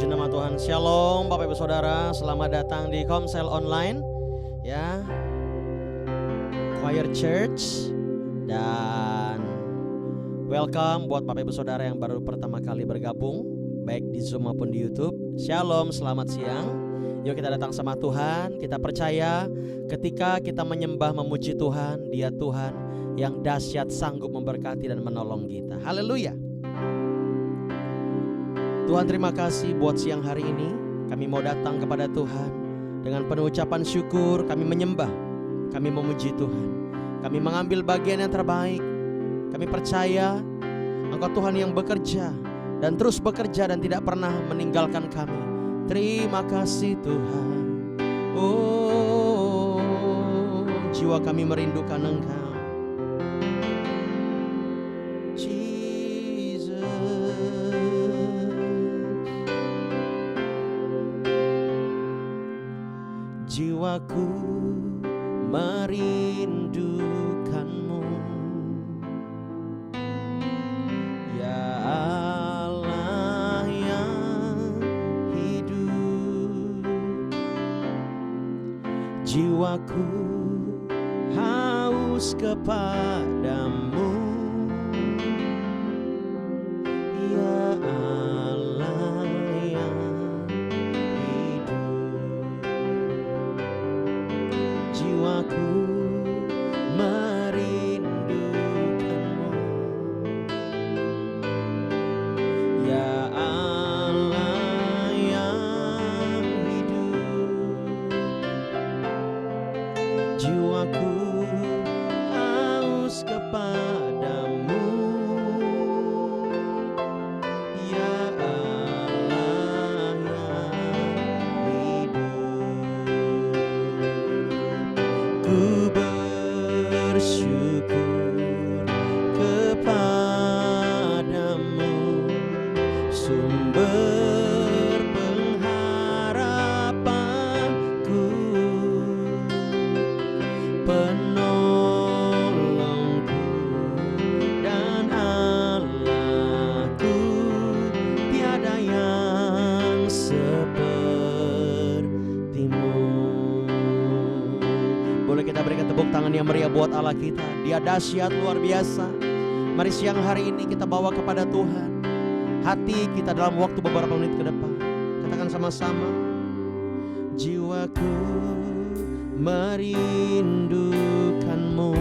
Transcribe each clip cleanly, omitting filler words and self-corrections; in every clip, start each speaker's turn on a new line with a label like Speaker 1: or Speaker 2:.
Speaker 1: Puji nama Tuhan. Shalom Bapak Ibu Saudara, selamat datang di Komsel Online ya, Choir Church, dan welcome buat Bapak Ibu Saudara yang baru pertama kali bergabung baik di Zoom maupun di YouTube. Shalom, selamat siang. Yuk kita datang sama Tuhan. Kita percaya ketika kita menyembah memuji Tuhan, Dia Tuhan yang dahsyat, sanggup memberkati dan menolong kita. Haleluya. Tuhan, terima kasih buat siang hari ini. Kami mau datang kepada Tuhan dengan penuh ucapan syukur. Kami menyembah, kami memuji Tuhan. Kami mengambil bagian yang terbaik. Kami percaya Engkau Tuhan yang bekerja dan terus bekerja dan tidak pernah meninggalkan kami. Terima kasih Tuhan. Oh, jiwa kami merindukan Engkau. Jiwaku merindukanmu, ya Allah yang hidup. Jiwaku haus kepadamu, ya Allah yang jiwaku merindukanmu, ya Allah yang hidup. Jiwaku haus kepadamu, ya Allah yang hidup. Ku bersyukur kepadamu, sumber pengharapanku, penolongku dan Allahku. Tiada yang sepertimu. Boleh kita berikan tepuk tangan yang meriah buat Allah kita. Dia dahsyat, luar biasa. Mari siang hari ini kita bawa kepada Tuhan hati kita dalam waktu beberapa menit ke depan. Katakan sama-sama. Jiwaku merindukanmu,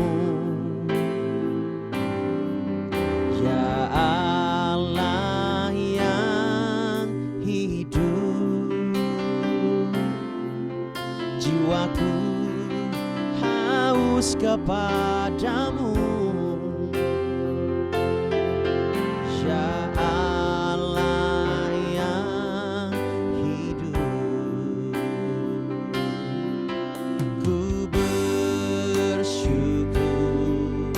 Speaker 1: ya Allah yang hidup. Jiwaku haus kepadamu, ya Allah yang hidup. Ku bersyukur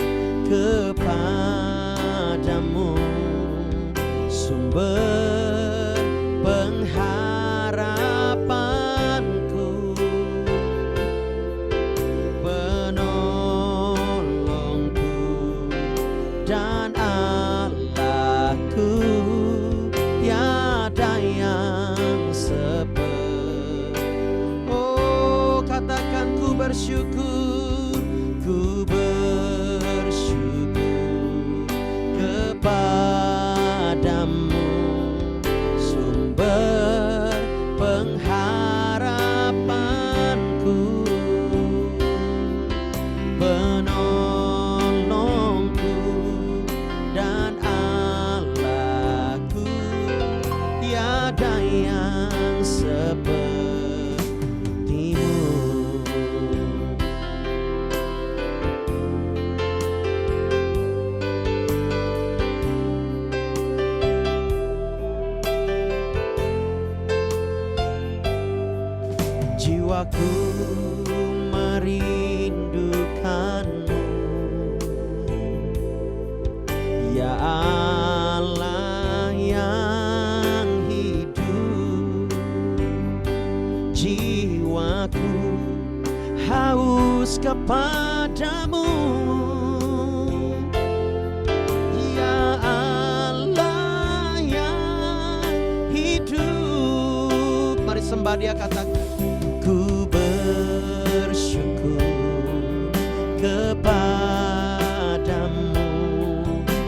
Speaker 1: kepadamu, sumber pengharapanku, penolongku dan Allahku. Tiada yang oh, katakan ku bersyukur, ku bersyukur kepadamu, sumber pengharapanku, penolongku dan Allahku. Tiada yang sepertimu. Jiwaku merindukanmu, ya Allah yang hidup. Jiwaku haus kepadamu, ya Allah yang hidup. sembah Dia, katakan, ku bersyukur kepadamu,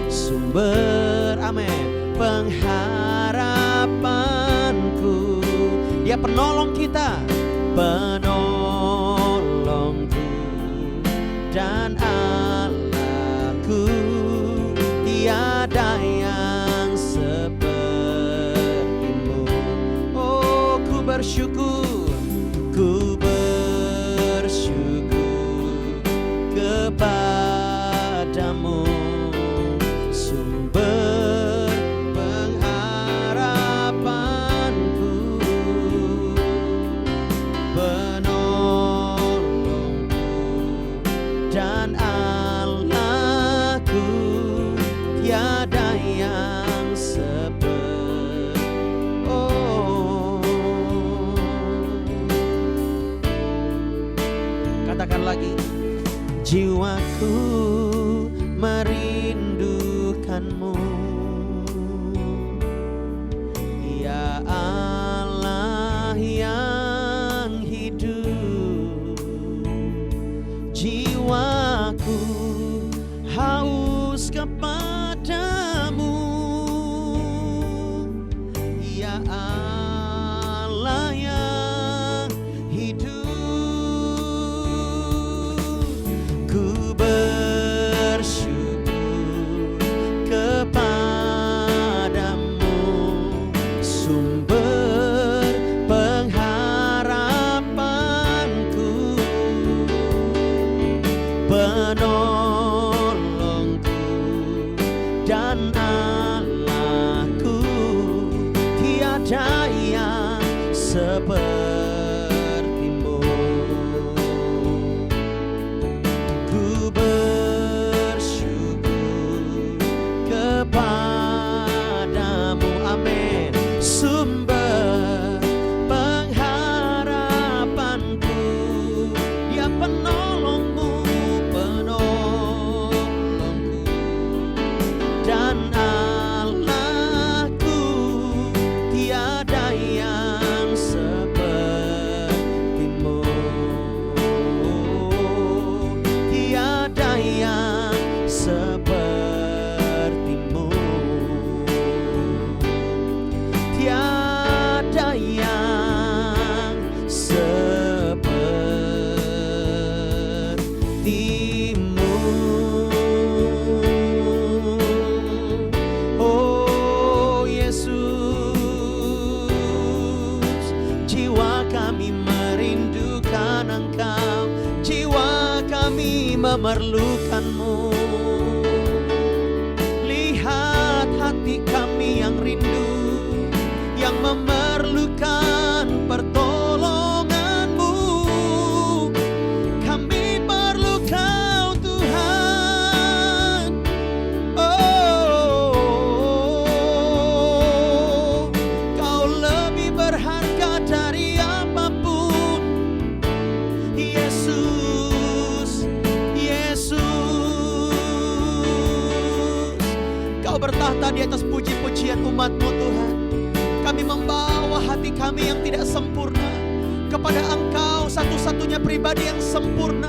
Speaker 1: sumber, amin, pengharapanku. Dia penolong kita, penolongku dan Allahku, tiada yang sepertimu. Oh, ku bersyukur, ku bersyukur kepadamu, sumber pengharapanku, penolongku dan Allahku, tiada yang seperti. Oh, katakan lagi, jiwaku merindukanmu, ya Allah yang hidup. Jiwaku haus kepadamu, ya Allah yang hidup. Ku bersyukur kepadamu, sumber pengharapanku, penolongku dan Allahku, tiada yang sepertimu. Ku bersyukur kepadamu, amin, sumber pengharapanku. Dia penolongmu, penolongku dan Allahku, tiada yang sepertimu. Tiada yang sepertimu, tiada yang sepertimu. Oh Yesus, jiwa kami merindukan Engkau, jiwa kami memerlukanmu. Lihat hati kami yang rindu, yang memerlukan pertolonganmu. Kami perlu Kau Tuhan. Oh, Kau lebih berharga dari apapun. Yesus, Yesus, Kau bertahta di atas puji-pujian umat-Mu Tuhan. Kami membawa hati kami yang tidak sempurna kepada Engkau, satu-satunya pribadi yang sempurna.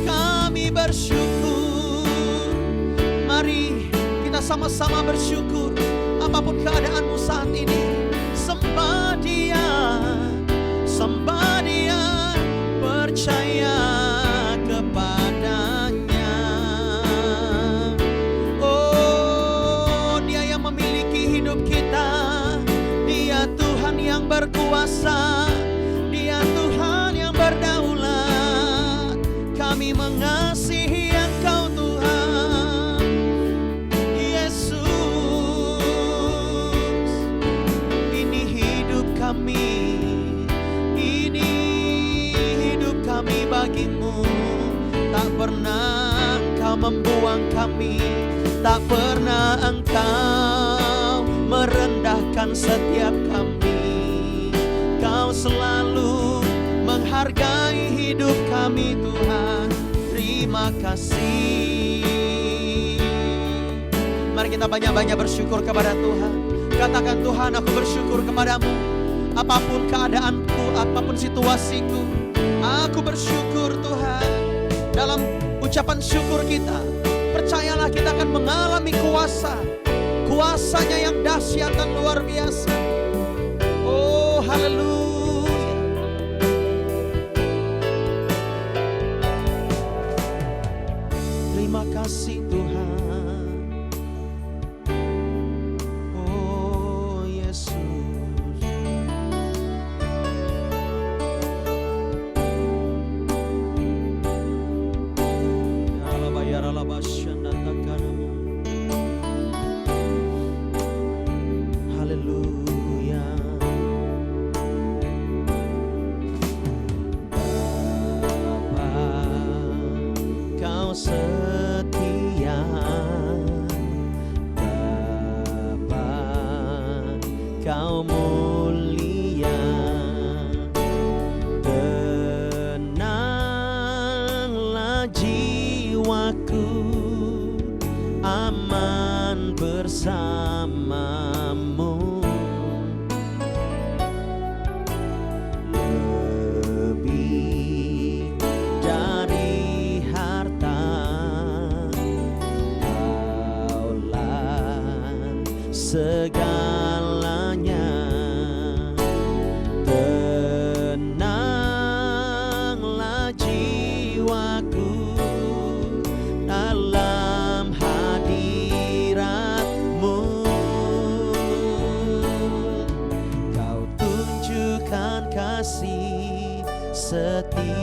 Speaker 1: Kami bersyukur. Mari kita sama-sama bersyukur. Apapun keadaanmu saat ini, sembah Dia, sembah Dia, percaya kepadanya. Oh, Dia yang memiliki hidup kita, Dia Tuhan yang berkuasa, Dia Tuhan yang berdaulat. Kami mengasihi Engkau Tuhan. Yesus, ini hidup kami, ini hidup kami bagimu. Tak pernah Engkau membuang kami, tak pernah Engkau merendahkan setiap kami. Kau selalu menghargai hidup kami Tuhan. Terima kasih. Mari kita banyak-banyak bersyukur kepada Tuhan. Katakan, Tuhan, aku bersyukur kepadamu apapun keadaanku, apapun situasiku, aku bersyukur Tuhan. Dalam ucapan syukur kita, percayalah kita akan mengalami kuasanya yang dahsyat dan luar biasa. Oh haleluya. Terima kasih Tuhan. Oh Yesus. Haleluya. Bapa, Kau setia. Bapa, Kau mulia. Tenanglah jiwaku, aman bersamamu. Lebih dari harta, Kaulah segalanya. Tenanglah jiwaku dalam hadirat-Mu. Kau tunjukkan kasih setiamu.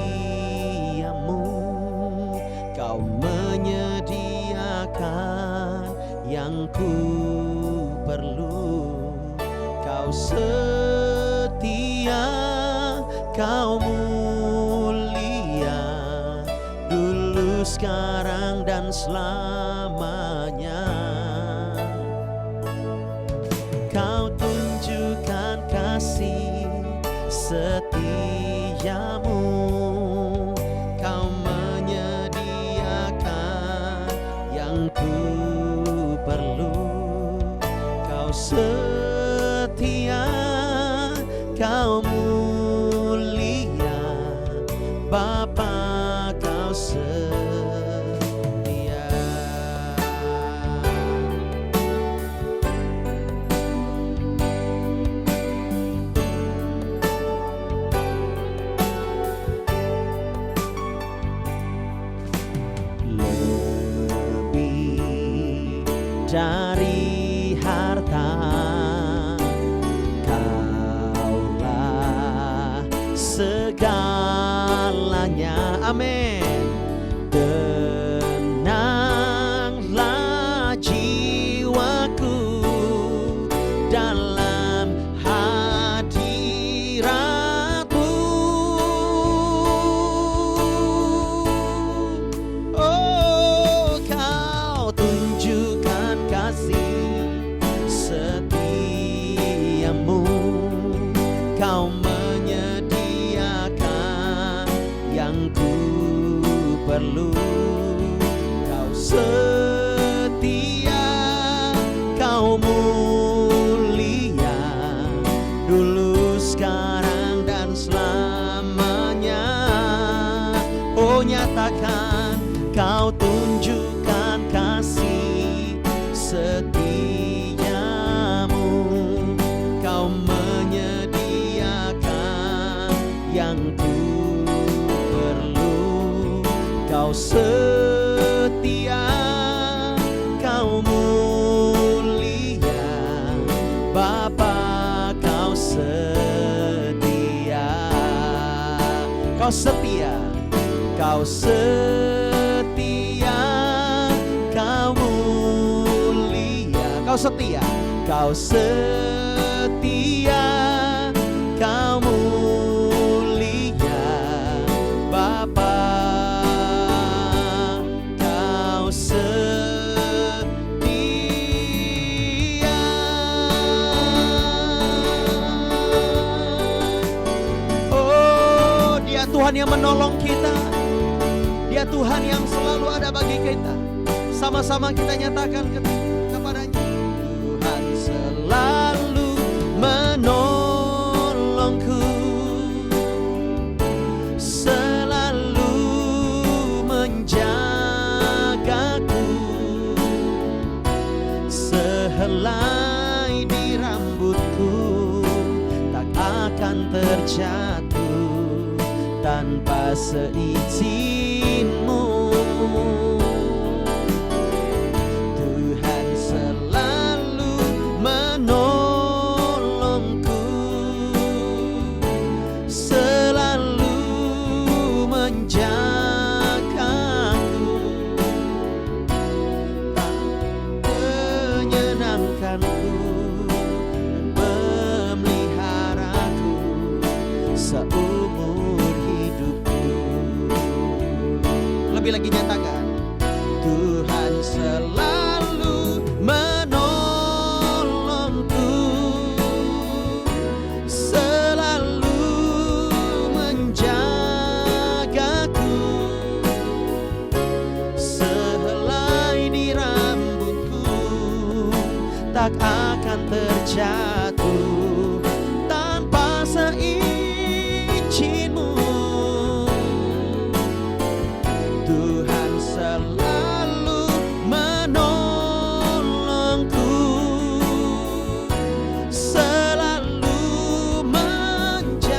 Speaker 1: Kau menyediakan yang ku perlu. Kau setia, Kau mulia, dulu, sekarang, dan selamanya. Kau tunjukkan kasih setiamu. Kau menyediakan yang ku perlu. Kau setia, Kau mulia, Bapa, Kau setia. Lebih dari harta, Kaulah segalanya. Amin. Tenanglah jiwaku dalam hadirat-Mu. Oh, Kau tunjukkan kasih setiamu. Kau menyediakan yang ku perlu. Kau setia, Kau mulia, dulu, sekarang, dan selamanya. Oh, nyatakan, Kau tunjukkan kasih setiamu. Kau menyediakan yang ku perlu. Kau setia, Kau mulia, Bapa, Kau setia. Kau setia, Kau setia, Kau mulia. Kau setia, Kau setia, Kau mulia, Bapa, Kau setia. Oh, Dia Tuhan yang menolong kita. Dia Tuhan yang selalu ada bagi kita. Sama-sama kita nyatakan kepadanya. Tuhan selalu menolong akan terjatuh tanpa seizinmu. Tuhan selalu menolongku, selalu menjagaku, menyenangkanku, memeliharaku seumur hidupku. Lebih lagi nyatakan, Tuhan selalu menolongku, selalu menjagaku, sehelai di rambutku tak akan terjatuh tanpa seizinmu. Tuhan selalu menolongku, selalu menjagaku,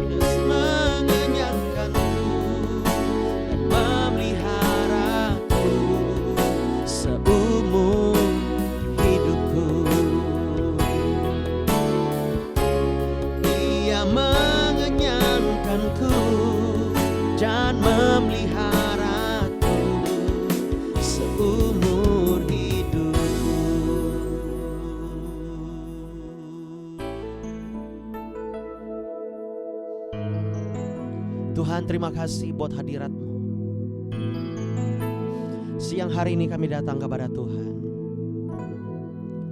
Speaker 1: terus mengenyangkanku dan memeliharaku seumur hidupku. Ia mengenyangkanku dan memeliharaku seumur hidupku. Tuhan, terima kasih buat hadirat-Mu. Siang hari ini kami datang kepada Tuhan.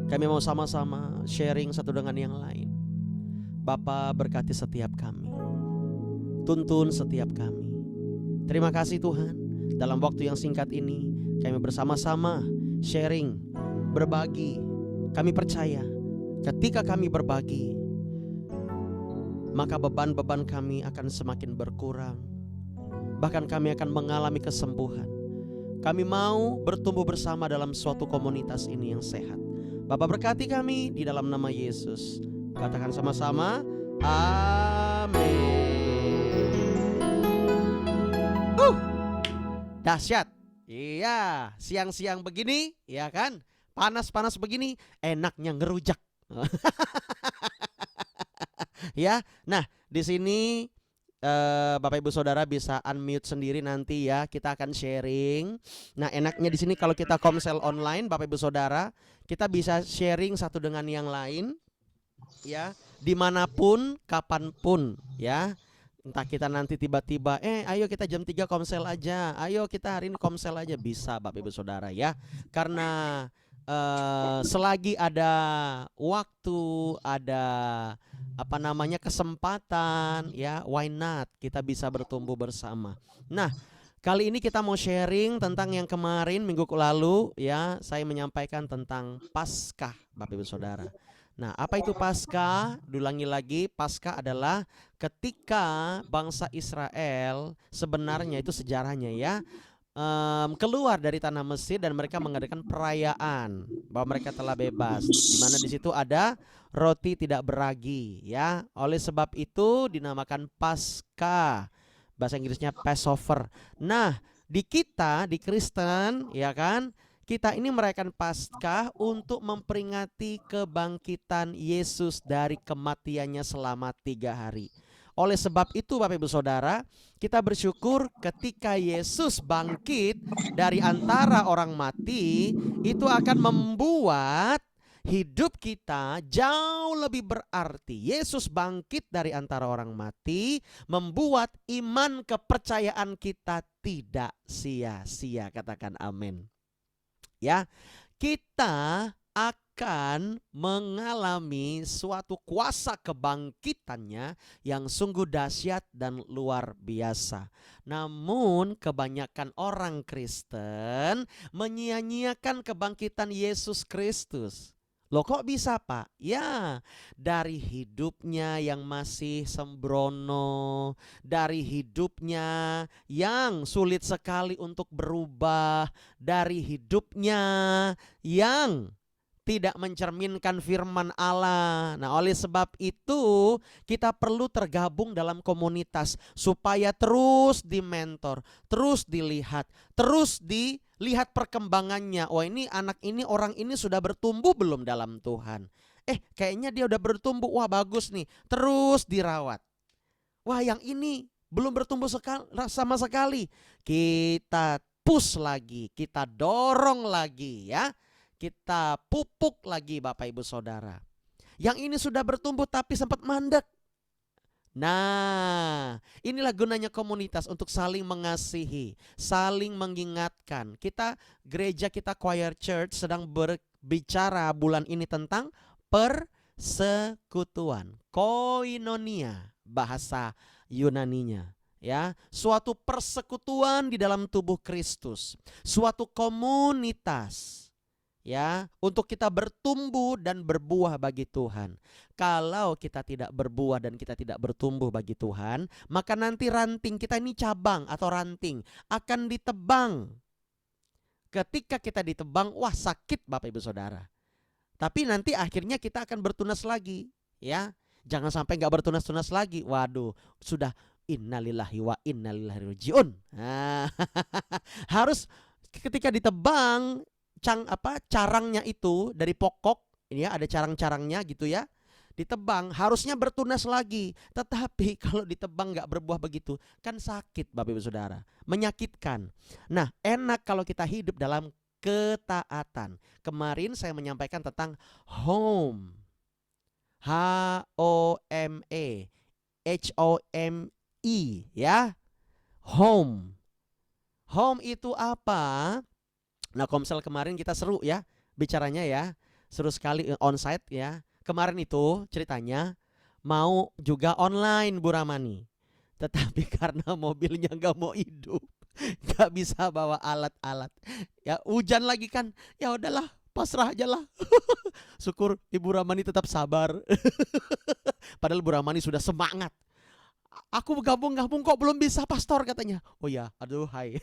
Speaker 1: Kami mau sama-sama sharing satu dengan yang lain. Bapa, berkati setiap kami, tuntun setiap kami. Terima kasih Tuhan, dalam waktu yang singkat ini kami bersama-sama sharing, berbagi. Kami percaya ketika kami berbagi, maka beban-beban kami akan semakin berkurang. Bahkan kami akan mengalami kesembuhan. Kami mau bertumbuh bersama dalam suatu komunitas ini yang sehat. Bapa, berkati kami di dalam nama Yesus. Katakan sama-sama, amin. Dahsyat. Iya, siang-siang begini, ya kan? Panas-panas begini, enaknya ngerujak. Ya, nah di sini Bapak Ibu Saudara bisa unmute sendiri nanti ya, kita akan sharing. Nah, enaknya di sini kalau kita komsel online, Bapak Ibu Saudara, kita bisa sharing satu dengan yang lain, ya, dimanapun, kapanpun, ya. Entah kita nanti tiba-tiba, ayo kita jam 3 komsel aja, ayo kita hari ini komsel aja, bisa Bapak Ibu Saudara ya. Karena selagi ada waktu, ada kesempatan, ya, why not, kita bisa bertumbuh bersama. Nah, kali ini kita mau sharing tentang yang kemarin minggu lalu, ya, saya menyampaikan tentang Paskah, Bapak Ibu Saudara. Nah, apa itu Paskah? Diulangi lagi, Paskah adalah ketika bangsa Israel, sebenarnya itu sejarahnya ya, keluar dari tanah Mesir dan mereka mengadakan perayaan bahwa mereka telah bebas, di mana di situ ada roti tidak beragi, ya. Oleh sebab itu dinamakan Paskah. Bahasa Inggrisnya Passover. Nah, di kita, di Kristen, ya kan, kita ini merayakan Paskah untuk memperingati kebangkitan Yesus dari kematiannya selama 3 hari. Oleh sebab itu Bapak Ibu Saudara, kita bersyukur ketika Yesus bangkit dari antara orang mati, itu akan membuat hidup kita jauh lebih berarti. Yesus bangkit dari antara orang mati, membuat iman kepercayaan kita tidak sia-sia. Katakan amin. Ya, kita akan mengalami suatu kuasa kebangkitannya yang sungguh dahsyat dan luar biasa. Namun kebanyakan orang Kristen menyia-nyiakan kebangkitan Yesus Kristus. Loh, kok bisa Pak? Ya, dari hidupnya yang masih sembrono, dari hidupnya yang sulit sekali untuk berubah, dari hidupnya yang tidak mencerminkan firman Allah. Nah, oleh sebab itu kita perlu tergabung dalam komunitas supaya terus dimentor, terus dilihat, terus dilihat perkembangannya. Oh, ini anak ini, orang ini sudah bertumbuh belum dalam Tuhan? Kayaknya dia udah bertumbuh. Wah, bagus nih. Terus dirawat. Wah, yang ini belum bertumbuh sama sekali. Kita push lagi, kita dorong lagi ya. Kita pupuk lagi Bapak Ibu Saudara. Yang ini sudah bertumbuh tapi sempat mandek. Nah, inilah gunanya komunitas untuk saling mengasihi, saling mengingatkan. Kita gereja kita Choir Church sedang berbicara bulan ini tentang persekutuan, koinonia bahasa Yunaninya. Ya, suatu persekutuan di dalam tubuh Kristus, suatu komunitas. Ya, untuk kita bertumbuh dan berbuah bagi Tuhan. Kalau kita tidak berbuah dan kita tidak bertumbuh bagi Tuhan, maka nanti ranting kita ini, cabang atau ranting, akan ditebang. Ketika kita ditebang, wah sakit Bapak Ibu Saudara. Tapi nanti akhirnya kita akan bertunas lagi, ya. Jangan sampai gak bertunas-tunas lagi. Waduh, sudah innalillahi wa inna ilaihi raji'un. Nah, harus ketika ditebang carangnya itu dari pokok, ini ya ada carang-carangnya gitu ya. Ditebang harusnya bertunas lagi. Tetapi kalau ditebang gak berbuah begitu, kan sakit Bapak Ibu Saudara, menyakitkan. Nah, enak kalau kita hidup dalam ketaatan. Kemarin saya menyampaikan tentang home. H-O-M-E H-O-M-E ya. Home. Home itu apa? Nah, Komsel kemarin kita seru ya bicaranya ya. Seru sekali onsite ya. Kemarin itu ceritanya mau juga online Bu Ramani. Tetapi karena mobilnya gak mau hidup, gak bisa bawa alat-alat. Ya hujan lagi kan. Ya udahlah, pasrah aja lah. Syukur Ibu Ramani tetap sabar. Padahal Bu Ramani sudah semangat. Aku gabung-gabung kok belum bisa pastor katanya. Oh ya, aduh hai.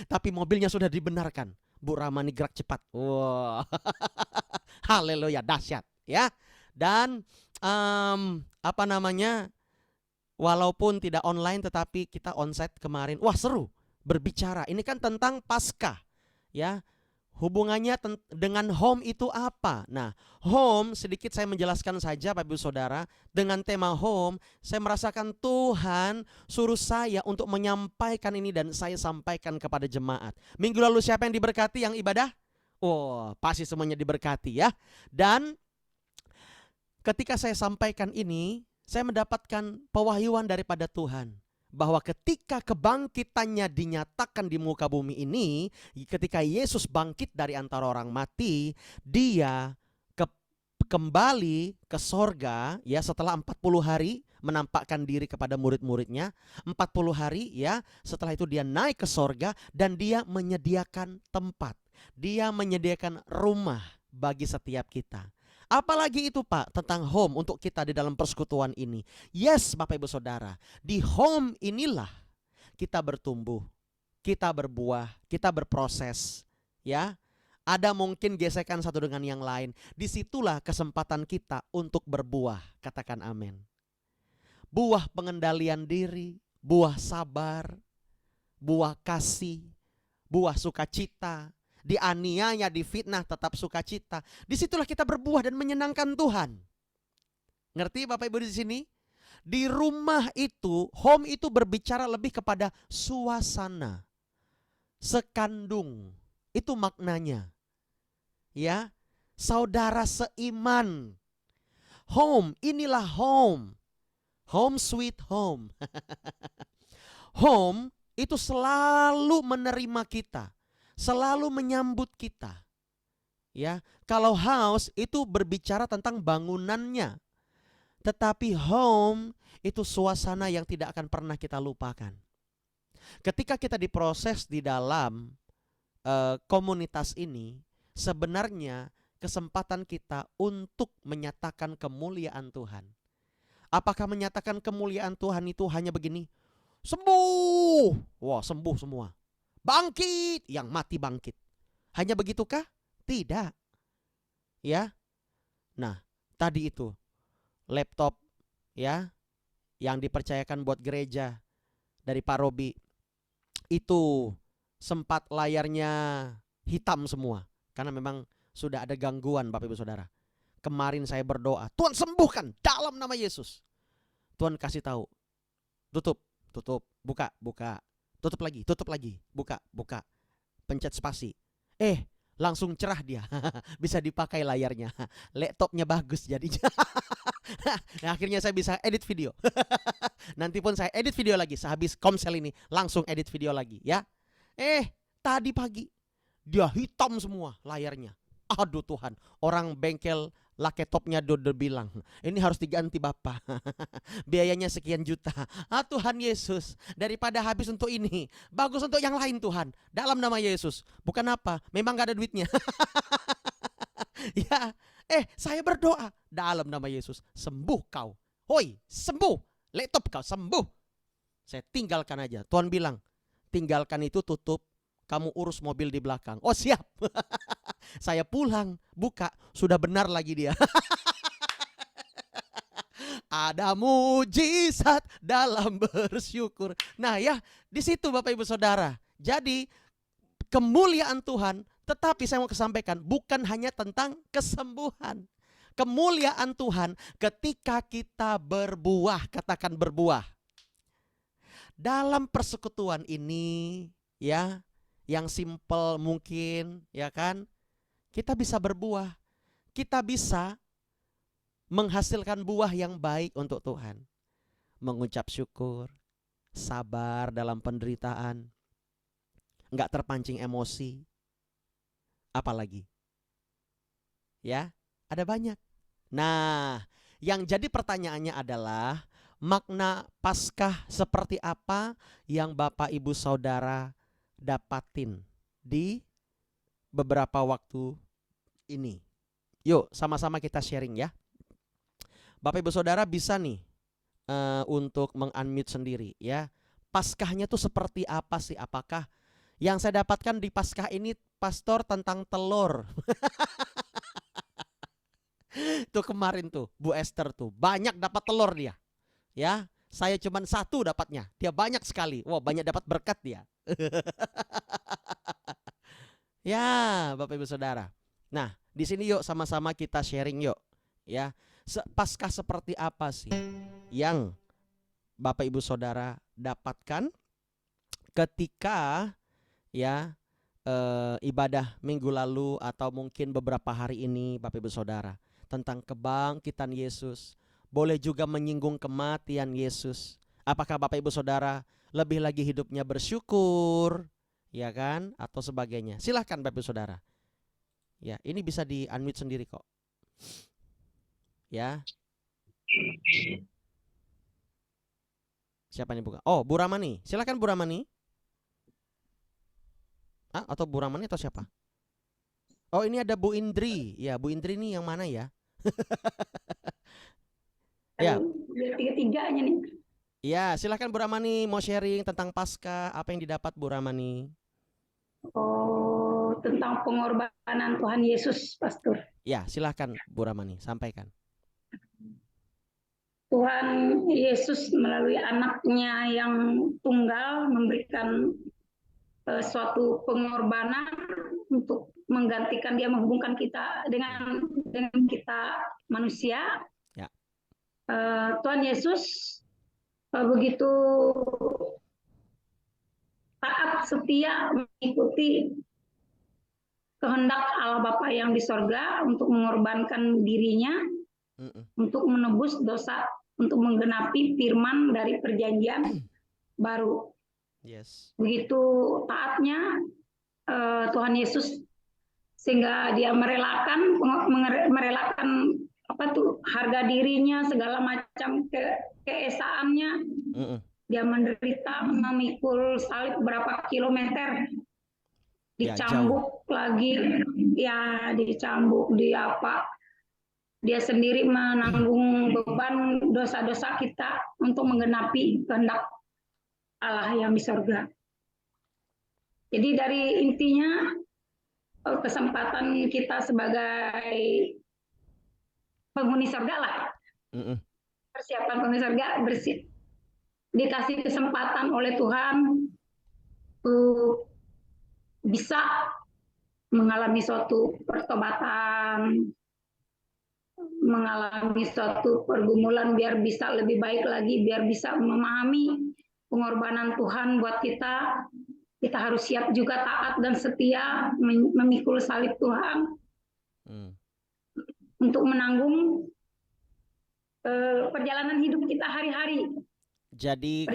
Speaker 1: Tapi mobilnya sudah dibenarkan. Bu Ramani gerak cepat. Wow. Haleluya, dahsyat ya. Dan apa namanya? Walaupun tidak online tetapi kita onsite kemarin. Wah, seru berbicara. Ini kan tentang Paskah ya. Hubungannya dengan home itu apa? Nah, home sedikit saya menjelaskan saja Bapak Ibu Saudara. Dengan tema home, saya merasakan Tuhan suruh saya untuk menyampaikan ini dan saya sampaikan kepada jemaat. Minggu lalu siapa yang diberkati yang ibadah? Oh, pasti semuanya diberkati ya. Dan ketika saya sampaikan ini, saya mendapatkan pewahyuan daripada Tuhan. Bahwa ketika kebangkitannya dinyatakan di muka bumi ini, ketika Yesus bangkit dari antara orang mati, dia kembali ke sorga ya setelah 40 hari menampakkan diri kepada murid-muridnya. 40 hari ya, setelah itu dia naik ke sorga dan dia menyediakan tempat. Dia menyediakan rumah bagi setiap kita. Apalagi itu Pak tentang home untuk kita di dalam persekutuan ini. Yes Bapak Ibu Saudara, di home inilah kita bertumbuh, kita berbuah, kita berproses ya. Ada mungkin gesekan satu dengan yang lain. Disitulah kesempatan kita untuk berbuah. Katakan amin. Buah pengendalian diri, buah sabar, buah kasih, buah sukacita. Dianiaya, difitnah, tetap sukacita. Disitulah kita berbuah dan menyenangkan Tuhan. Ngerti Bapak Ibu di sini? Di rumah itu, home itu berbicara lebih kepada suasana, sekandung. Itu maknanya. Ya, saudara seiman. Home, inilah home. Home sweet home. Home itu selalu menerima kita. Selalu menyambut kita. Ya, kalau house itu berbicara tentang bangunannya. Tetapi home itu suasana yang tidak akan pernah kita lupakan. Ketika kita diproses di dalam komunitas ini, sebenarnya kesempatan kita untuk menyatakan kemuliaan Tuhan. Apakah menyatakan kemuliaan Tuhan itu hanya begini? Sembuh. Wah, sembuh semua. Bangkit, yang mati bangkit. Hanya begitukah? Tidak. Ya. Nah, tadi itu laptop ya yang dipercayakan buat gereja dari Pak Robi itu sempat layarnya hitam semua karena memang sudah ada gangguan Bapak Ibu Saudara. Kemarin saya berdoa, Tuhan sembuhkan dalam nama Yesus. Tuhan kasih tahu, tutup, buka, tutup lagi, buka, pencet spasi. Langsung cerah dia. Bisa dipakai layarnya. Laptopnya bagus jadinya. Nah, akhirnya saya bisa edit video. Nanti pun saya edit video lagi. Sehabis komsel ini langsung edit video lagi ya. Tadi pagi dia hitam semua layarnya. Aduh Tuhan, orang bengkel laptopnya udah bilang, ini harus diganti Bapak. Biayanya sekian juta. Tuhan Yesus, daripada habis untuk ini, bagus untuk yang lain Tuhan. Dalam nama Yesus. Bukan apa, memang gak ada duitnya. Ya, saya berdoa dalam nama Yesus, sembuh kau. Hoi, sembuh. Laptop kau sembuh. Saya tinggalkan aja. Tuhan bilang, tinggalkan itu, tutup. Kamu urus mobil di belakang. Oh siap. Saya pulang, buka, sudah benar lagi dia. Ada mujizat dalam bersyukur. Nah ya, di situ Bapak Ibu Saudara. Jadi kemuliaan Tuhan, tetapi saya mau kesampaikan bukan hanya tentang kesembuhan. Kemuliaan Tuhan ketika kita berbuah, katakan berbuah. Dalam persekutuan ini ya, yang simple mungkin ya kan, kita bisa berbuah. Kita bisa menghasilkan buah yang baik untuk Tuhan. Mengucap syukur, sabar dalam penderitaan, enggak terpancing emosi. Apalagi? Ya, ada banyak. Nah, yang jadi pertanyaannya adalah makna Paskah seperti apa yang Bapak Ibu Saudara dapatin di beberapa waktu ini. Yuk sama-sama kita sharing ya. Bapak Ibu Saudara bisa nih untuk meng-unmute sendiri ya. Paskahnya tuh seperti apa sih? Apakah yang saya dapatkan di Paskah ini, Pastor, tentang telur. Tuh kemarin tuh Bu Esther tuh banyak dapat telur dia. Ya, saya cuman satu dapatnya. Dia banyak sekali. Wow, banyak dapat berkat dia. Ya, Bapak Ibu Saudara. Nah, di sini yuk sama-sama kita sharing yuk. Ya, Paskah seperti apa sih yang Bapak Ibu Saudara dapatkan ketika ya ibadah minggu lalu atau mungkin beberapa hari ini Bapak Ibu Saudara, tentang kebangkitan Yesus, boleh juga menyinggung kematian Yesus. Apakah Bapak Ibu Saudara lebih lagi hidupnya bersyukur, ya kan, atau sebagainya? Silahkan Bapak Ibu Saudara. Ya, ini bisa di-unmute sendiri kok. Ya. Siapa nih buka? Oh, Bu Ramani. Silahkan Bu Ramani. Atau Bu Ramani atau siapa? Oh, ini ada Bu Indri. Ya, Bu Indri ini yang mana ya? Ya.
Speaker 2: Tiga-tiganya nih.
Speaker 1: Ya, silahkan Bu Ramani mau sharing tentang Paskah. Apa yang didapat Bu Ramani?
Speaker 2: Oh, tentang pengorbanan Tuhan Yesus, Pastor.
Speaker 1: Ya, silahkan Bu Ramani, sampaikan.
Speaker 2: Tuhan Yesus melalui anaknya yang tunggal memberikan suatu pengorbanan untuk menggantikan dia, menghubungkan kita dengan kita manusia.
Speaker 1: Ya.
Speaker 2: Tuhan Yesus begitu taat setia mengikuti kehendak Allah Bapa yang di sorga untuk mengorbankan dirinya untuk menebus dosa, untuk menggenapi firman dari perjanjian baru.
Speaker 1: Yes.
Speaker 2: Begitu taatnya Tuhan Yesus sehingga dia merelakan harga dirinya, segala macam keesaannya. Dia menderita memikul salib berapa kilometer, dicambuk lagi, ya dicambuk, dia sendiri menanggung beban dosa-dosa kita untuk menggenapi kehendak Allah yang di surga. Jadi dari intinya kesempatan kita sebagai penghuni surga lah. Persiapan penghuni surga dikasih kesempatan oleh Tuhan bisa mengalami suatu pertobatan, mengalami suatu pergumulan biar bisa lebih baik lagi, biar bisa memahami pengorbanan Tuhan buat kita. Kita harus siap juga taat dan setia memikul salib Tuhan untuk menanggung perjalanan hidup kita hari-hari.
Speaker 1: Jadi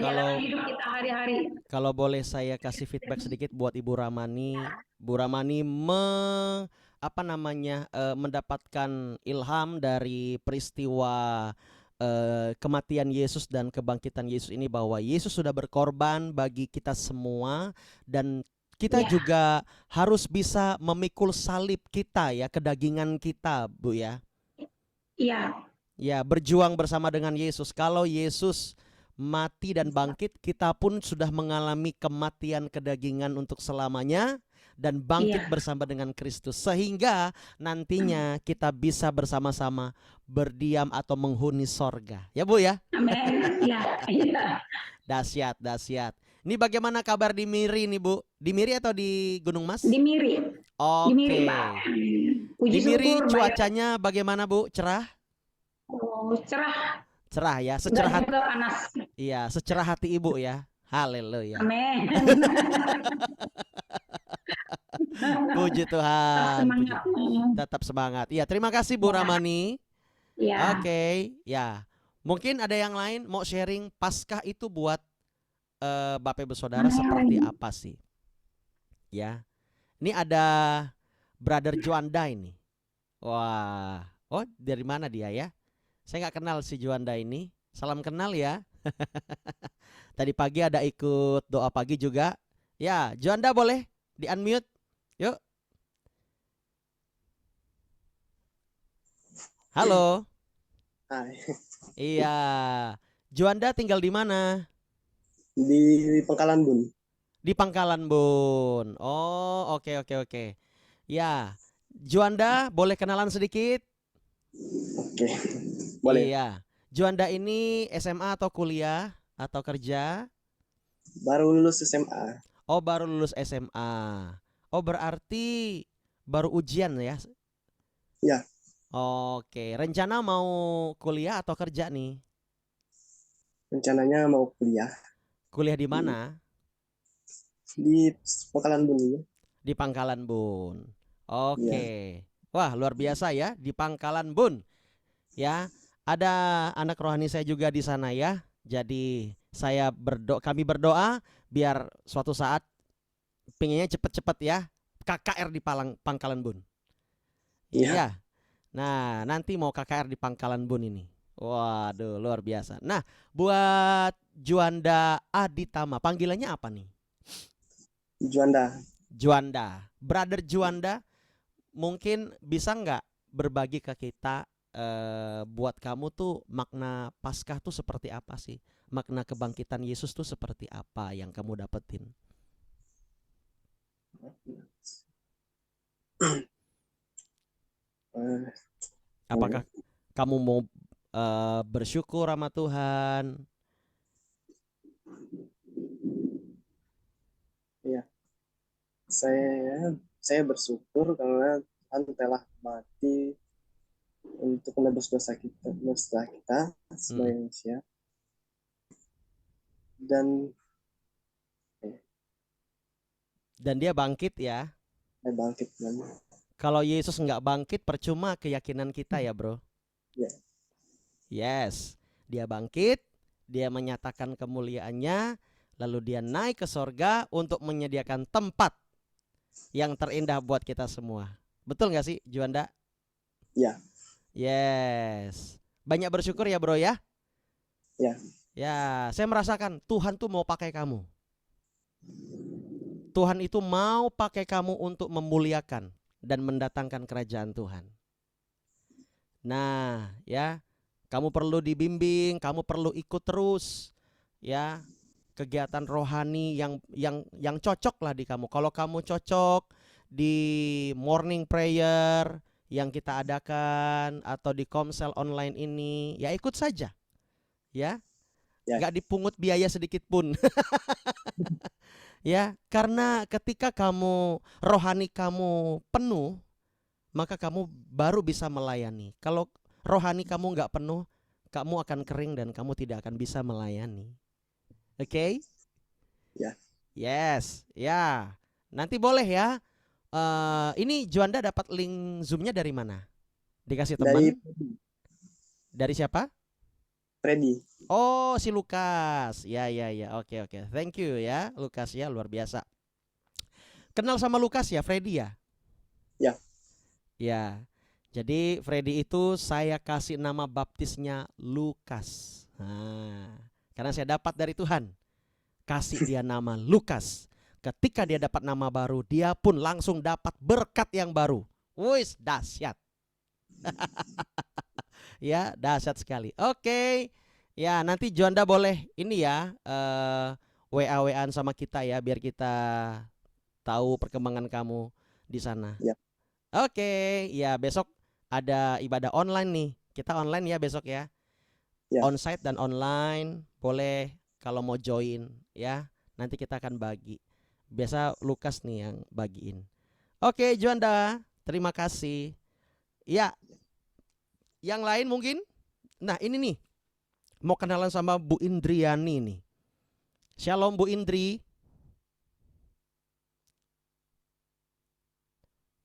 Speaker 1: kalau boleh saya kasih feedback sedikit buat Ibu Ramani, Bu Ramani mendapatkan ilham dari peristiwa kematian Yesus dan kebangkitan Yesus ini, bahwa Yesus sudah berkorban bagi kita semua dan kita juga harus bisa memikul salib kita ya, kedagingan kita, Bu ya.
Speaker 2: Iya.
Speaker 1: Ya, berjuang bersama dengan Yesus. Kalau Yesus mati dan bangkit, kita pun sudah mengalami kematian kedagingan untuk selamanya dan bangkit bersama dengan Kristus, sehingga nantinya kita bisa bersama-sama berdiam atau menghuni sorga. Ya Bu ya?
Speaker 2: Amin. Ya.
Speaker 1: Dahsyat, dahsyat. Ini bagaimana kabar di Miri nih Bu? Di Miri atau di Gunung Mas?
Speaker 2: Di Miri.
Speaker 1: Oke. Di Miri cuacanya bagaimana Bu? Cerah?
Speaker 2: Oh, cerah.
Speaker 1: Cerah ya, secerah hati. Iya, secerah hati Ibu ya. Haleluya.
Speaker 2: Amin.
Speaker 1: Puji Tuhan. Tetap semangat. Iya, terima kasih Bu Ramani.
Speaker 2: Ya.
Speaker 1: Oke, ya. Mungkin ada yang lain mau sharing Paskah itu buat Bapak Ibu Saudara seperti apa sih? Ya. Ini ada Brother Juanda ini. Wah. Oh, dari mana dia ya? Saya nggak kenal si Juanda ini. Salam kenal ya. Tadi pagi ada ikut doa pagi juga. Ya, Juanda boleh di-unmute. Yuk. Halo.
Speaker 3: Hai.
Speaker 1: Iya. Juanda tinggal di mana?
Speaker 3: Di Pangkalan Bun.
Speaker 1: Di Pangkalan Bun. Oh, oke. Ya. Juanda boleh kenalan sedikit?
Speaker 3: Oke. Boleh.
Speaker 1: Iya. Juanda ini SMA atau kuliah atau kerja?
Speaker 3: Baru lulus SMA.
Speaker 1: Oh, baru lulus SMA. Oh, berarti baru ujian ya?
Speaker 3: Ya.
Speaker 1: Oke. Rencana mau kuliah atau kerja nih?
Speaker 3: Rencananya mau kuliah.
Speaker 1: Kuliah di mana?
Speaker 3: Di Pangkalan Bun.
Speaker 1: Di Pangkalan Bun. Oke. Wah, luar biasa ya, di Pangkalan Bun. Ya, ada anak rohani saya juga di sana ya. Jadi kami berdoa biar suatu saat pinginnya cepet-cepet ya KKR di Pangkalan Bun. Iya. Nah, nanti mau KKR di Pangkalan Bun ini. Waduh, luar biasa. Nah, buat Juanda Aditama, panggilannya apa nih? Juanda. Brother Juanda, mungkin bisa nggak berbagi ke kita, buat kamu tuh makna Paskah tuh seperti apa sih? Makna kebangkitan Yesus tuh seperti apa yang kamu dapetin? Apakah kamu mau bersyukur sama Tuhan?
Speaker 3: Iya. Saya bersyukur karena Tuhan telah mati untuk menebus dosa kita sebagai manusia. Dan
Speaker 1: dia bangkit ya.
Speaker 3: Bangkit.
Speaker 1: Kalau Yesus nggak bangkit, percuma keyakinan kita ya bro. Yes, dia bangkit, dia menyatakan kemuliaannya, lalu dia naik ke sorga untuk menyediakan tempat yang terindah buat kita semua. Betul nggak sih Juanda?
Speaker 3: Ya.
Speaker 1: Yes. Banyak bersyukur ya bro ya.
Speaker 3: Ya.
Speaker 1: Ya, saya merasakan Tuhan tuh mau pakai kamu. Tuhan itu mau pakai kamu untuk memuliakan dan mendatangkan kerajaan Tuhan. Nah, ya, kamu perlu dibimbing, kamu perlu ikut terus, ya, kegiatan rohani yang cocok lah di kamu. Kalau kamu cocok di morning prayer yang kita adakan atau di komsel online ini, ya ikut saja, ya.
Speaker 3: Ya.
Speaker 1: Nggak dipungut biaya sedikit pun. Ya, karena ketika rohani kamu penuh, maka kamu baru bisa melayani. Kalau rohani kamu nggak penuh, kamu akan kering dan kamu tidak akan bisa melayani. Oke?
Speaker 3: Ya.
Speaker 1: Yes, ya. Nanti boleh ya. Ini Juanda dapat link Zoom-nya dari mana? Dikasih
Speaker 3: Dari
Speaker 1: teman? Dari siapa?
Speaker 3: Freddy.
Speaker 1: Oh, si Lukas. Ya, ya, ya. Oke, oke. Thank you ya, Lukas ya, luar biasa. Kenal sama Lukas ya, Freddy ya?
Speaker 3: Ya.
Speaker 1: Ya. Jadi Freddy itu saya kasih nama baptisnya Lukas. Nah, karena saya dapat dari Tuhan. Kasih dia nama Lukas. Ketika dia dapat nama baru, dia pun langsung dapat berkat yang baru. Wis, dahsyat. Ya, dahsyat sekali. Oke. Ya, nanti Juanda boleh ini ya, WA-WAan sama kita ya, biar kita tahu perkembangan kamu di sana.
Speaker 3: Ya.
Speaker 1: Oke, ya besok ada ibadah online nih. Kita online ya besok ya.
Speaker 3: Ya.
Speaker 1: Onsite dan online, boleh kalau mau join ya. Nanti kita akan bagi. Biasa Lukas nih yang bagiin. Oke, Juanda, terima kasih. Ya, yang lain mungkin. Nah, ini nih, mau kenalan sama Bu Indriani nih. Shalom Bu Indri.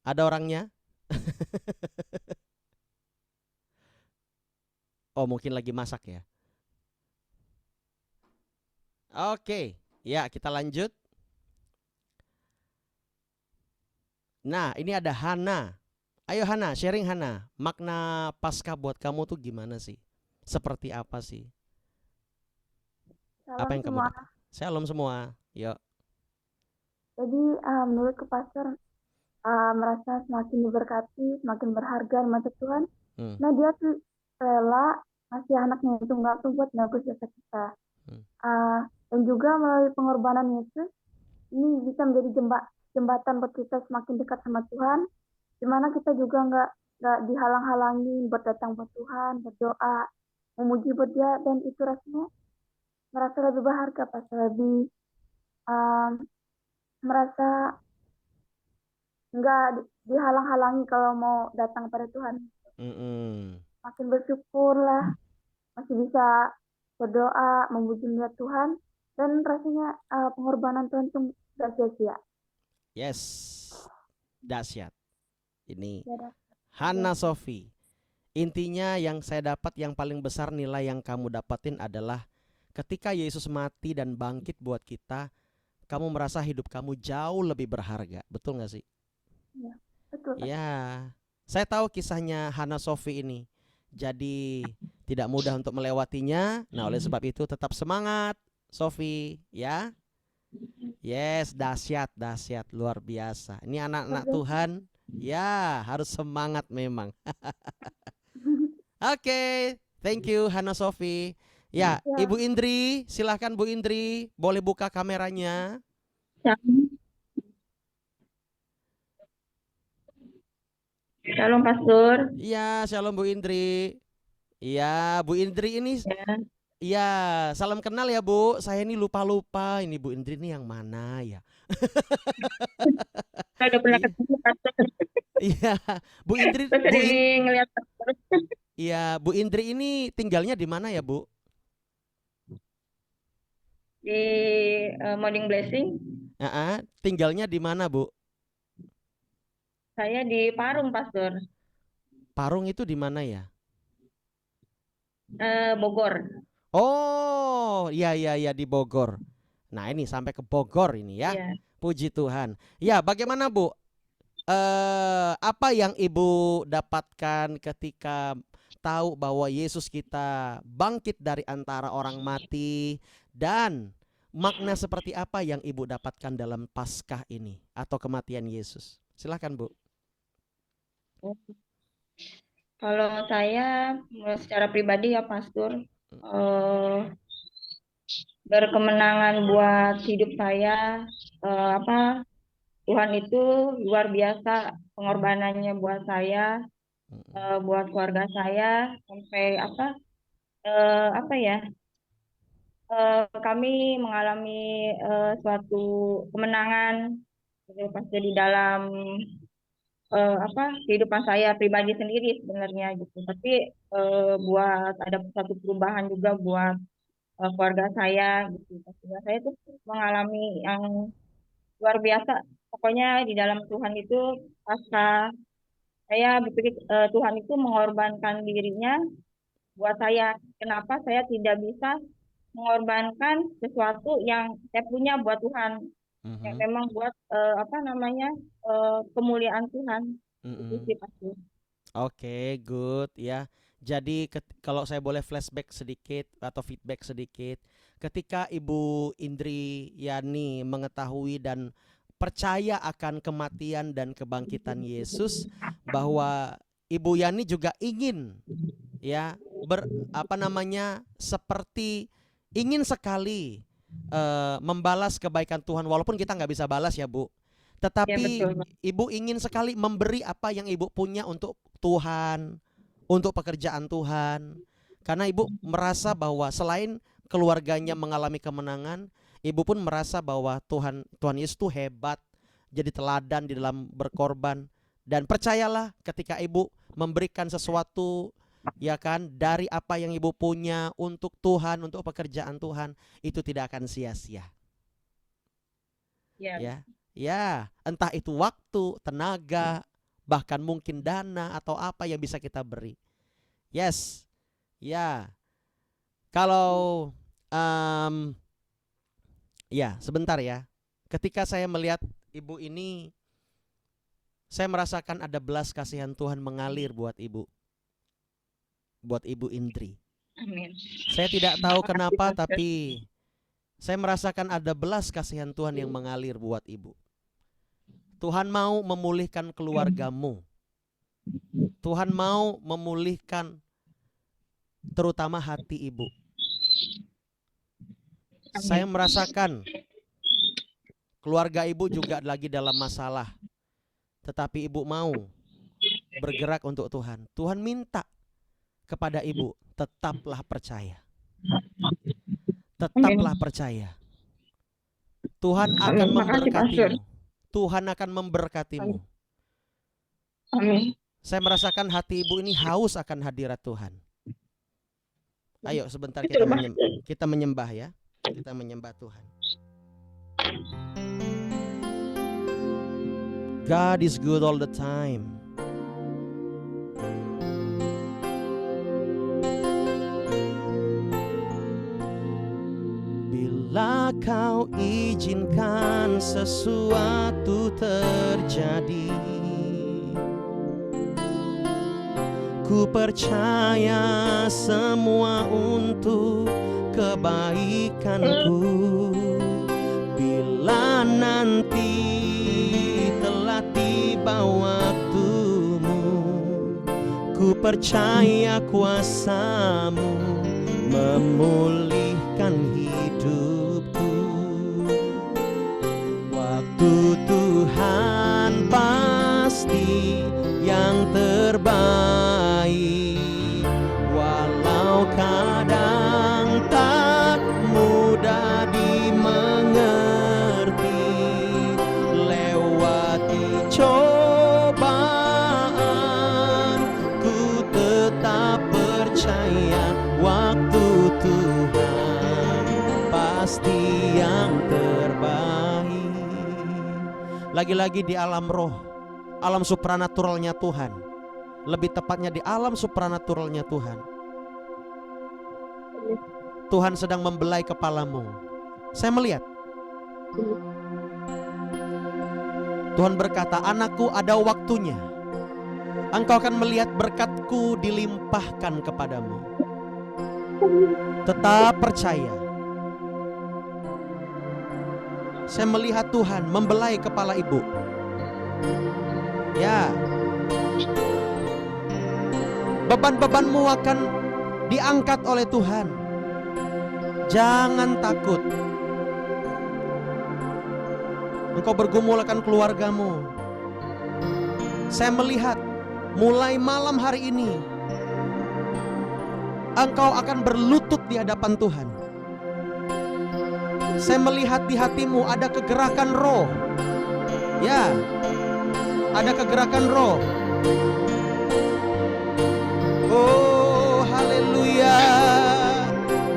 Speaker 1: Ada orangnya? Oh, mungkin lagi masak ya. Oke, ya kita lanjut. Nah, ini ada Hana. Ayo Hana, sharing Hana. Makna Paskah buat kamu tuh gimana sih? Seperti apa sih?
Speaker 4: Salam
Speaker 1: Apa yang kamu
Speaker 4: semua.
Speaker 1: dapat? Shalom semua. Yuk.
Speaker 4: Jadi menurut pastor merasa semakin diberkati, semakin berharga di mata Tuhan. Nah dia tuh rela ngasih anaknya itu nggak tuh buat nebus dosa kita. Dan juga melalui pengorbanan Yesus ini bisa menjadi jembatan buat kita semakin dekat sama Tuhan. Dimana kita juga nggak dihalang-halangi buat datang buat Tuhan, berdoa, memuji buat Dia, dan itu rasanya merasa lebih berharga, pas lebih merasa nggak dihalang-halangi kalau mau datang pada Tuhan. Makin bersyukur lah, masih bisa berdoa, memuji Tuhan, dan rasanya pengorbanan Tuhan itu gak sia-sia.
Speaker 1: Yes, dahsyat. Ini
Speaker 4: Ya,
Speaker 1: Hana Sofi. Intinya yang saya dapat, yang paling besar nilai yang kamu dapatin adalah ketika Yesus mati dan bangkit buat kita, kamu merasa hidup kamu jauh lebih berharga. Betul gak sih?
Speaker 4: Ya, betul.
Speaker 1: Ya, saya tahu kisahnya Hana Sofi ini. Jadi tidak mudah untuk melewatinya. Nah, oleh sebab itu tetap semangat, Sofi, ya. Yes, dahsyat, dahsyat, luar biasa. Ini anak-anak Tuhan, ya harus semangat memang. Oke, thank you Hana Sofi. Ya, Ibu Indri, silahkan Bu Indri, boleh buka kameranya.
Speaker 5: Shalom Pastor.
Speaker 1: Iya, shalom Bu Indri. Iya, Bu Indri ini. Iya, salam kenal ya Bu. Saya ini lupa-lupa. Ini Bu Indri ini yang mana ya?
Speaker 5: Saya udah pernah ketemu Pastor.
Speaker 1: Iya, Bu Indri.
Speaker 5: Sering ngeliat Pastor.
Speaker 1: Iya, Bu Indri ini tinggalnya di mana ya Bu?
Speaker 5: Di Morning Blessing.
Speaker 1: Tinggalnya di mana Bu?
Speaker 5: Saya di Parung Pastor.
Speaker 1: Parung itu di mana ya?
Speaker 5: Bogor.
Speaker 1: Oh, iya di Bogor. Nah, ini sampai ke Bogor ini ya.
Speaker 5: Iya.
Speaker 1: Puji Tuhan. Ya, bagaimana Bu? Apa yang Ibu dapatkan ketika tahu bahwa Yesus kita bangkit dari antara orang mati, dan makna seperti apa yang Ibu dapatkan dalam Paskah ini atau kematian Yesus? Silakan Bu.
Speaker 5: Kalau saya secara pribadi ya Pastor, berkemenangan buat hidup saya, Tuhan itu luar biasa pengorbanannya buat saya, buat keluarga saya, sampai apa ya, kami mengalami suatu kemenangan gitu, pas di dalam kehidupan saya pribadi sendiri sebenarnya gitu. Tapi buat ada satu perubahan juga buat keluarga saya gitu. Keluarga saya tuh mengalami yang luar biasa. Pokoknya di dalam Tuhan itu pasca saya berpikir Tuhan itu mengorbankan dirinya buat saya. Kenapa saya tidak bisa mengorbankan sesuatu yang saya punya buat Tuhan, yang memang buat kemuliaan Tuhan. Itu sih pasti.
Speaker 1: Oke, good ya. Jadi kalau saya boleh flashback sedikit atau feedback sedikit, ketika Ibu Indri Yani mengetahui dan percaya akan kematian dan kebangkitan Yesus, bahwa Ibu Yani juga ingin ya seperti ingin sekali membalas kebaikan Tuhan, walaupun kita nggak bisa balas ya Bu. Tetapi
Speaker 5: Ya, betul.
Speaker 1: Ibu ingin sekali memberi apa yang Ibu punya untuk Tuhan, untuk pekerjaan Tuhan. Karena Ibu merasa bahwa selain keluarganya mengalami kemenangan, Ibu pun merasa bahwa Tuhan Yesus itu hebat, jadi teladan di dalam berkorban. Dan percayalah, ketika Ibu memberikan sesuatu ya kan dari apa yang Ibu punya untuk Tuhan, untuk pekerjaan Tuhan, itu tidak akan sia-sia. Ya, entah itu waktu, tenaga, bahkan mungkin dana atau apa yang bisa kita beri. Yes. Ya. Kalau ya, sebentar ya. Ketika saya melihat Ibu ini, saya merasakan ada belas kasihan Tuhan mengalir buat Ibu. Buat Ibu Indri.
Speaker 5: Amin.
Speaker 1: Saya tidak tahu kenapa, tapi saya merasakan ada belas kasihan Tuhan yang mengalir buat Ibu. Tuhan mau memulihkan keluargamu. Tuhan mau memulihkan terutama hati Ibu. Saya merasakan keluarga Ibu juga lagi dalam masalah. Tetapi Ibu mau bergerak untuk Tuhan. Tuhan minta kepada Ibu, tetaplah percaya. Tetaplah percaya. Tuhan akan memberkatimu. Tuhan akan memberkatimu.
Speaker 5: Amin.
Speaker 1: Saya merasakan hati Ibu ini haus akan hadirat Tuhan. Ayo sebentar kita menyembah ya. Kita menyembah Tuhan. God is good all the time. Bila kau izinkan sesuatu terjadi, ku percaya semua untuk kebaikanku. Bila nanti telah tiba waktumu, ku percaya kuasa-Mu memulihkan hidupku. Waktu Tuhan pasti yang terbaik, walau kadang tak mudah dimengerti. Lewati cobaan, ku tetap percaya waktu Tuhan pasti yang terbaik. Lagi-lagi di alam roh, alam supranaturalnya Tuhan, lebih tepatnya di alam supranaturalnya Tuhan, Tuhan sedang membelai kepalamu. Saya melihat Tuhan berkata, anakku, ada waktunya. Engkau akan melihat berkatku dilimpahkan kepadamu. Tetap percaya. Saya melihat Tuhan membelai kepala Ibu. Ya, beban-bebanmu akan diangkat oleh Tuhan. Jangan takut. Engkau bergumul akan keluargamu. Saya melihat mulai malam hari ini engkau akan berlutut di hadapan Tuhan. Saya melihat di hatimu ada kegerakan roh. Ya, ada kegerakan roh. Oh, haleluya.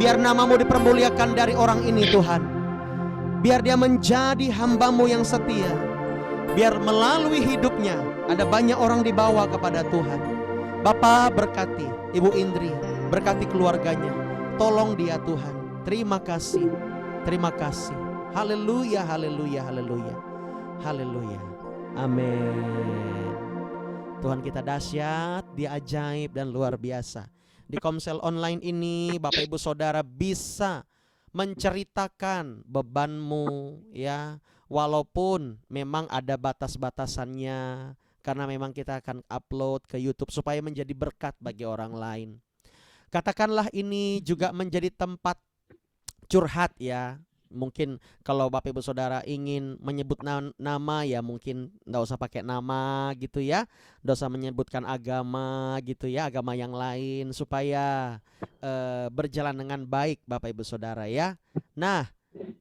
Speaker 1: Biar namamu dipermuliakan dari orang ini Tuhan. Biar dia menjadi hamba-Mu yang setia. Biar melalui hidupnya ada banyak orang dibawa kepada Tuhan. Bapa, berkati Ibu Indri, berkati keluarganya. Tolong dia Tuhan. Terima kasih. Terima kasih. Haleluya, haleluya, haleluya. Haleluya. Amin. Tuhan kita dahsyat, Dia ajaib dan luar biasa. Di Komsel Online ini Bapak Ibu Saudara bisa menceritakan bebanmu ya, walaupun memang ada batas-batasannya, karena memang kita akan upload ke YouTube supaya menjadi berkat bagi orang lain. Katakanlah ini juga menjadi tempat curhat ya. Mungkin kalau Bapak Ibu Saudara ingin menyebut nama ya mungkin enggak usah pakai nama gitu ya. Enggak usah menyebutkan agama gitu ya, agama yang lain, supaya berjalan dengan baik Bapak Ibu Saudara ya. Nah,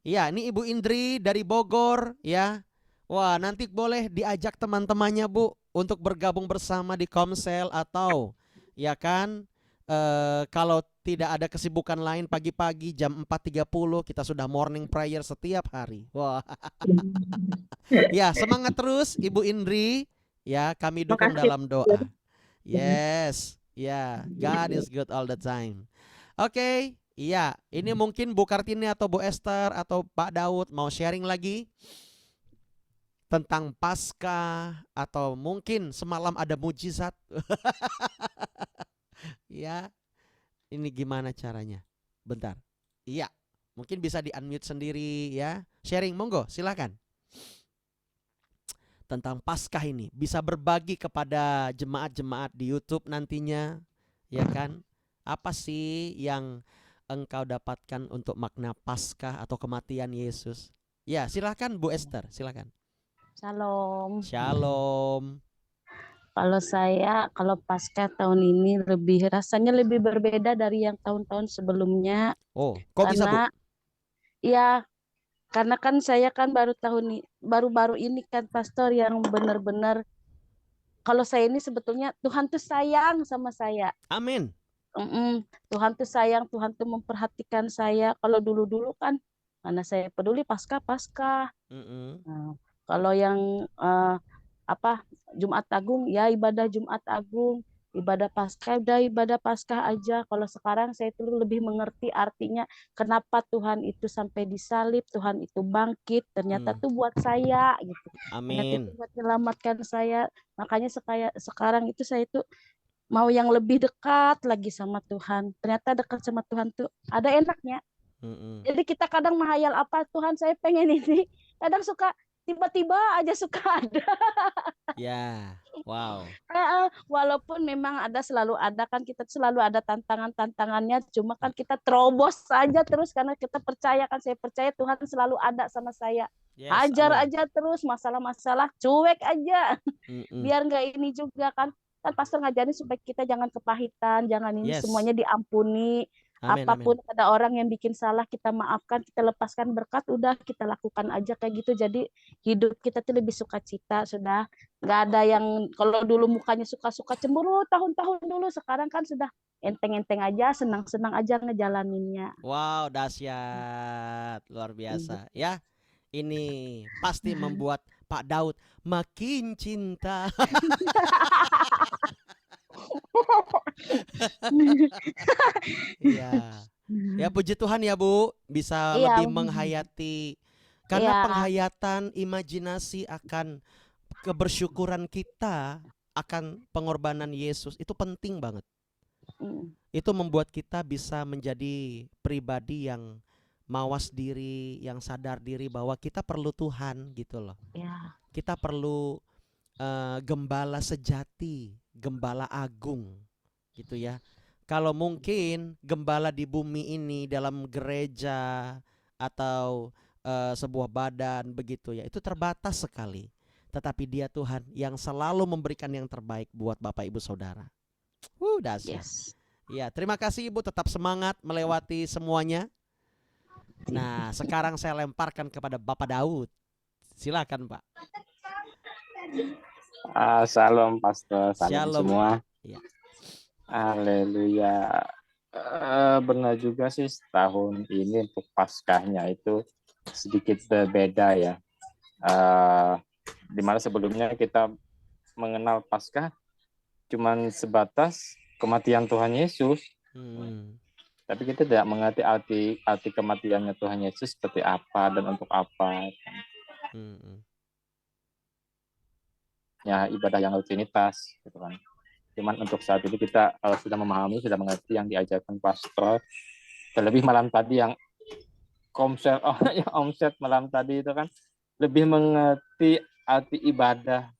Speaker 1: ya ini Ibu Indri dari Bogor ya. Wah, nanti boleh diajak teman-temannya Bu untuk bergabung bersama di Komsel, atau ya kan kalau tidak ada kesibukan lain, pagi-pagi jam 4.30 kita sudah morning prayer setiap hari. Wah. Ya, semangat terus Ibu Indri. Ya, kami dukung
Speaker 5: Makasih.
Speaker 1: dalam doa. Yes. Ya, God is good all the time. Oke, iya, ini mungkin Bu Kartini atau Bu Esther atau Pak Daud mau sharing lagi tentang Paskah, atau mungkin semalam ada mujizat. Ya. Ini gimana caranya? Bentar. Iya, mungkin bisa di-unmute sendiri ya. Sharing, monggo, silakan. Tentang Paskah ini, bisa berbagi kepada jemaat-jemaat di YouTube nantinya, ya kan? Apa sih yang engkau dapatkan untuk makna Paskah atau kematian Yesus? Ya, silakan Bu Esther, silakan.
Speaker 6: Shalom.
Speaker 1: Shalom.
Speaker 6: Kalau Paskah tahun ini rasanya lebih berbeda dari yang tahun-tahun sebelumnya.
Speaker 1: Oh, kok bisa Bu?
Speaker 6: Ya, karena kan saya kan baru-baru ini kan pastor yang benar-benar, kalau saya ini sebetulnya Tuhan tuh sayang sama saya.
Speaker 1: Amin.
Speaker 6: Tuhan tuh sayang, Tuhan tuh memperhatikan saya. Kalau dulu-dulu kan, mana saya peduli Paskah. Nah, kalau yang Jumat Agung ya ibadah Jumat Agung, ibadah Paskah udah ibadah Paskah aja. Kalau sekarang saya itu lebih mengerti artinya kenapa Tuhan itu sampai disalib, Tuhan itu bangkit, ternyata tuh buat saya gitu.
Speaker 1: Amin.
Speaker 6: Ternyata itu buat menyelamatkan saya. Makanya sekarang itu saya itu mau yang lebih dekat lagi sama Tuhan. Ternyata dekat sama Tuhan tuh ada enaknya. Jadi kita kadang menghayal apa, Tuhan saya pengen ini, kadang suka tiba-tiba aja suka ada.
Speaker 1: Ya, wow.
Speaker 6: Walaupun memang selalu ada kan, kita selalu ada tantangannya, cuma kan kita terobos saja terus karena kita percaya kan, saya percaya Tuhan selalu ada sama saya. Yes, hajar amin. Aja terus masalah-masalah, cuek aja. Biar nggak ini juga kan pastor ngajarin supaya kita jangan kepahitan, jangan ini, semuanya diampuni. Amin, apapun amin. Ada orang yang bikin salah, kita maafkan, kita lepaskan berkat, udah kita lakukan aja kayak gitu. Jadi hidup kita tuh lebih sukacita, sudah nggak ada yang kalau dulu mukanya suka-suka cemburu tahun-tahun dulu, sekarang kan sudah enteng-enteng aja, senang-senang aja ngejalaninnya.
Speaker 1: Wow, dahsyat, luar biasa ya. Ini pasti membuat Pak Daud makin cinta. Iya. Ya puji Tuhan ya Bu, bisa lebih menghayati. Karena penghayatan imajinasi akan kebersyukuran kita akan pengorbanan Yesus itu penting banget. Itu membuat kita bisa menjadi pribadi yang mawas diri, yang sadar diri bahwa kita perlu Tuhan gitu loh. Kita perlu gembala sejati, gembala agung gitu ya. Kalau mungkin gembala di bumi ini dalam gereja atau sebuah badan begitu ya. Itu terbatas sekali. Tetapi Dia Tuhan yang selalu memberikan yang terbaik buat Bapak Ibu Saudara. Dahsyat.
Speaker 6: Yes.
Speaker 1: Ya, terima kasih Ibu, tetap semangat melewati semuanya. Nah, sekarang saya lemparkan kepada Bapak Daud. Silakan, Pak.
Speaker 7: Shalom Pastor, salam
Speaker 1: Shalom.
Speaker 7: semua.
Speaker 1: Ya.
Speaker 7: Haleluya. Benar juga sih, tahun ini untuk Paskahnya itu sedikit berbeda ya. Dimana sebelumnya kita mengenal Paskah cuman sebatas kematian Tuhan Yesus. Tapi kita tidak mengerti arti kematiannya Tuhan Yesus seperti apa dan untuk apa. Ya, ibadah yang rutinitas gitu kan. Cuman untuk saat ini kita sudah memahami, sudah mengerti yang diajarkan pastor. Terlebih malam tadi yang omset malam tadi itu kan lebih mengerti arti ibadah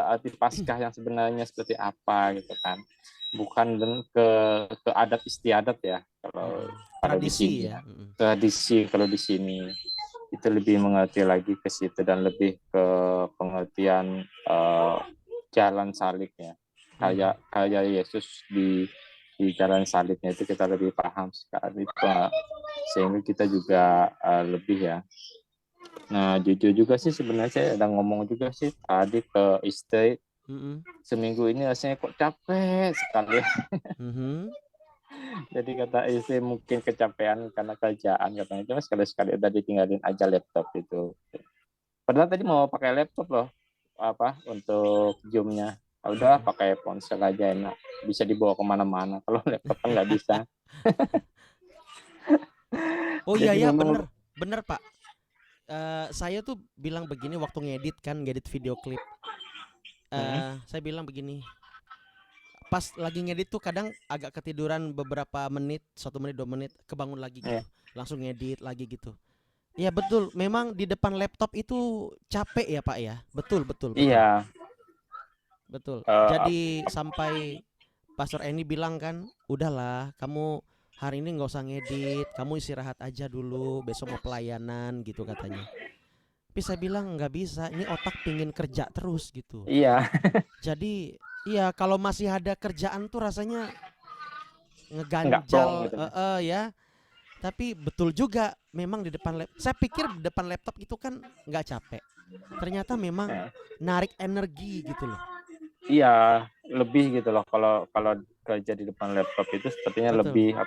Speaker 7: arti Paskah yang sebenarnya seperti apa gitu kan. Bukan ke adat istiadat ya kalau
Speaker 1: tradisi
Speaker 7: di sini,
Speaker 1: ya.
Speaker 7: Tradisi kalau di sini itu lebih mengerti lagi ke situ dan lebih ke pengertian jalan salibnya. Kayak Yesus di jalan salibnya itu kita lebih paham sekali, sehingga kita juga lebih ya. Nah, jujur juga sih sebenarnya saya ada ngomong juga sih tadi ke istri, seminggu ini rasanya kok capek sekali. Jadi kata istri mungkin kecapean karena kerjaan katanya, cuma sekali-sekali udah ditinggalin aja laptop itu. Padahal tadi mau pakai laptop loh, untuk Zoom-nya. Udah pakai ponsel aja enak, bisa dibawa kemana-mana. Kalau laptop kan nggak bisa.
Speaker 1: Oh iya ya, bener Pak. Saya tuh bilang begini waktu ngedit video klip. Saya bilang begini, pas lagi ngedit tuh kadang agak ketiduran beberapa menit, 1 menit 2 menit, kebangun lagi gitu, langsung ngedit lagi gitu. Ya betul, memang di depan laptop itu capek ya Pak ya, betul.
Speaker 7: Iya.
Speaker 1: Betul. Jadi sampai Pastor Eni bilang kan, udahlah kamu hari ini nggak usah ngedit, kamu istirahat aja dulu, besok mau pelayanan gitu katanya. Tapi saya bilang nggak bisa, ini otak pingin kerja terus gitu.
Speaker 7: Iya.
Speaker 1: Jadi iya, kalau masih ada kerjaan tuh rasanya ngeganjal gitu. Ya. Tapi betul juga, memang di depan saya pikir di depan laptop itu kan nggak capek. Ternyata memang narik energi gitu loh.
Speaker 7: Iya, lebih gitu loh. Kalau kerja di depan laptop itu sepertinya lebih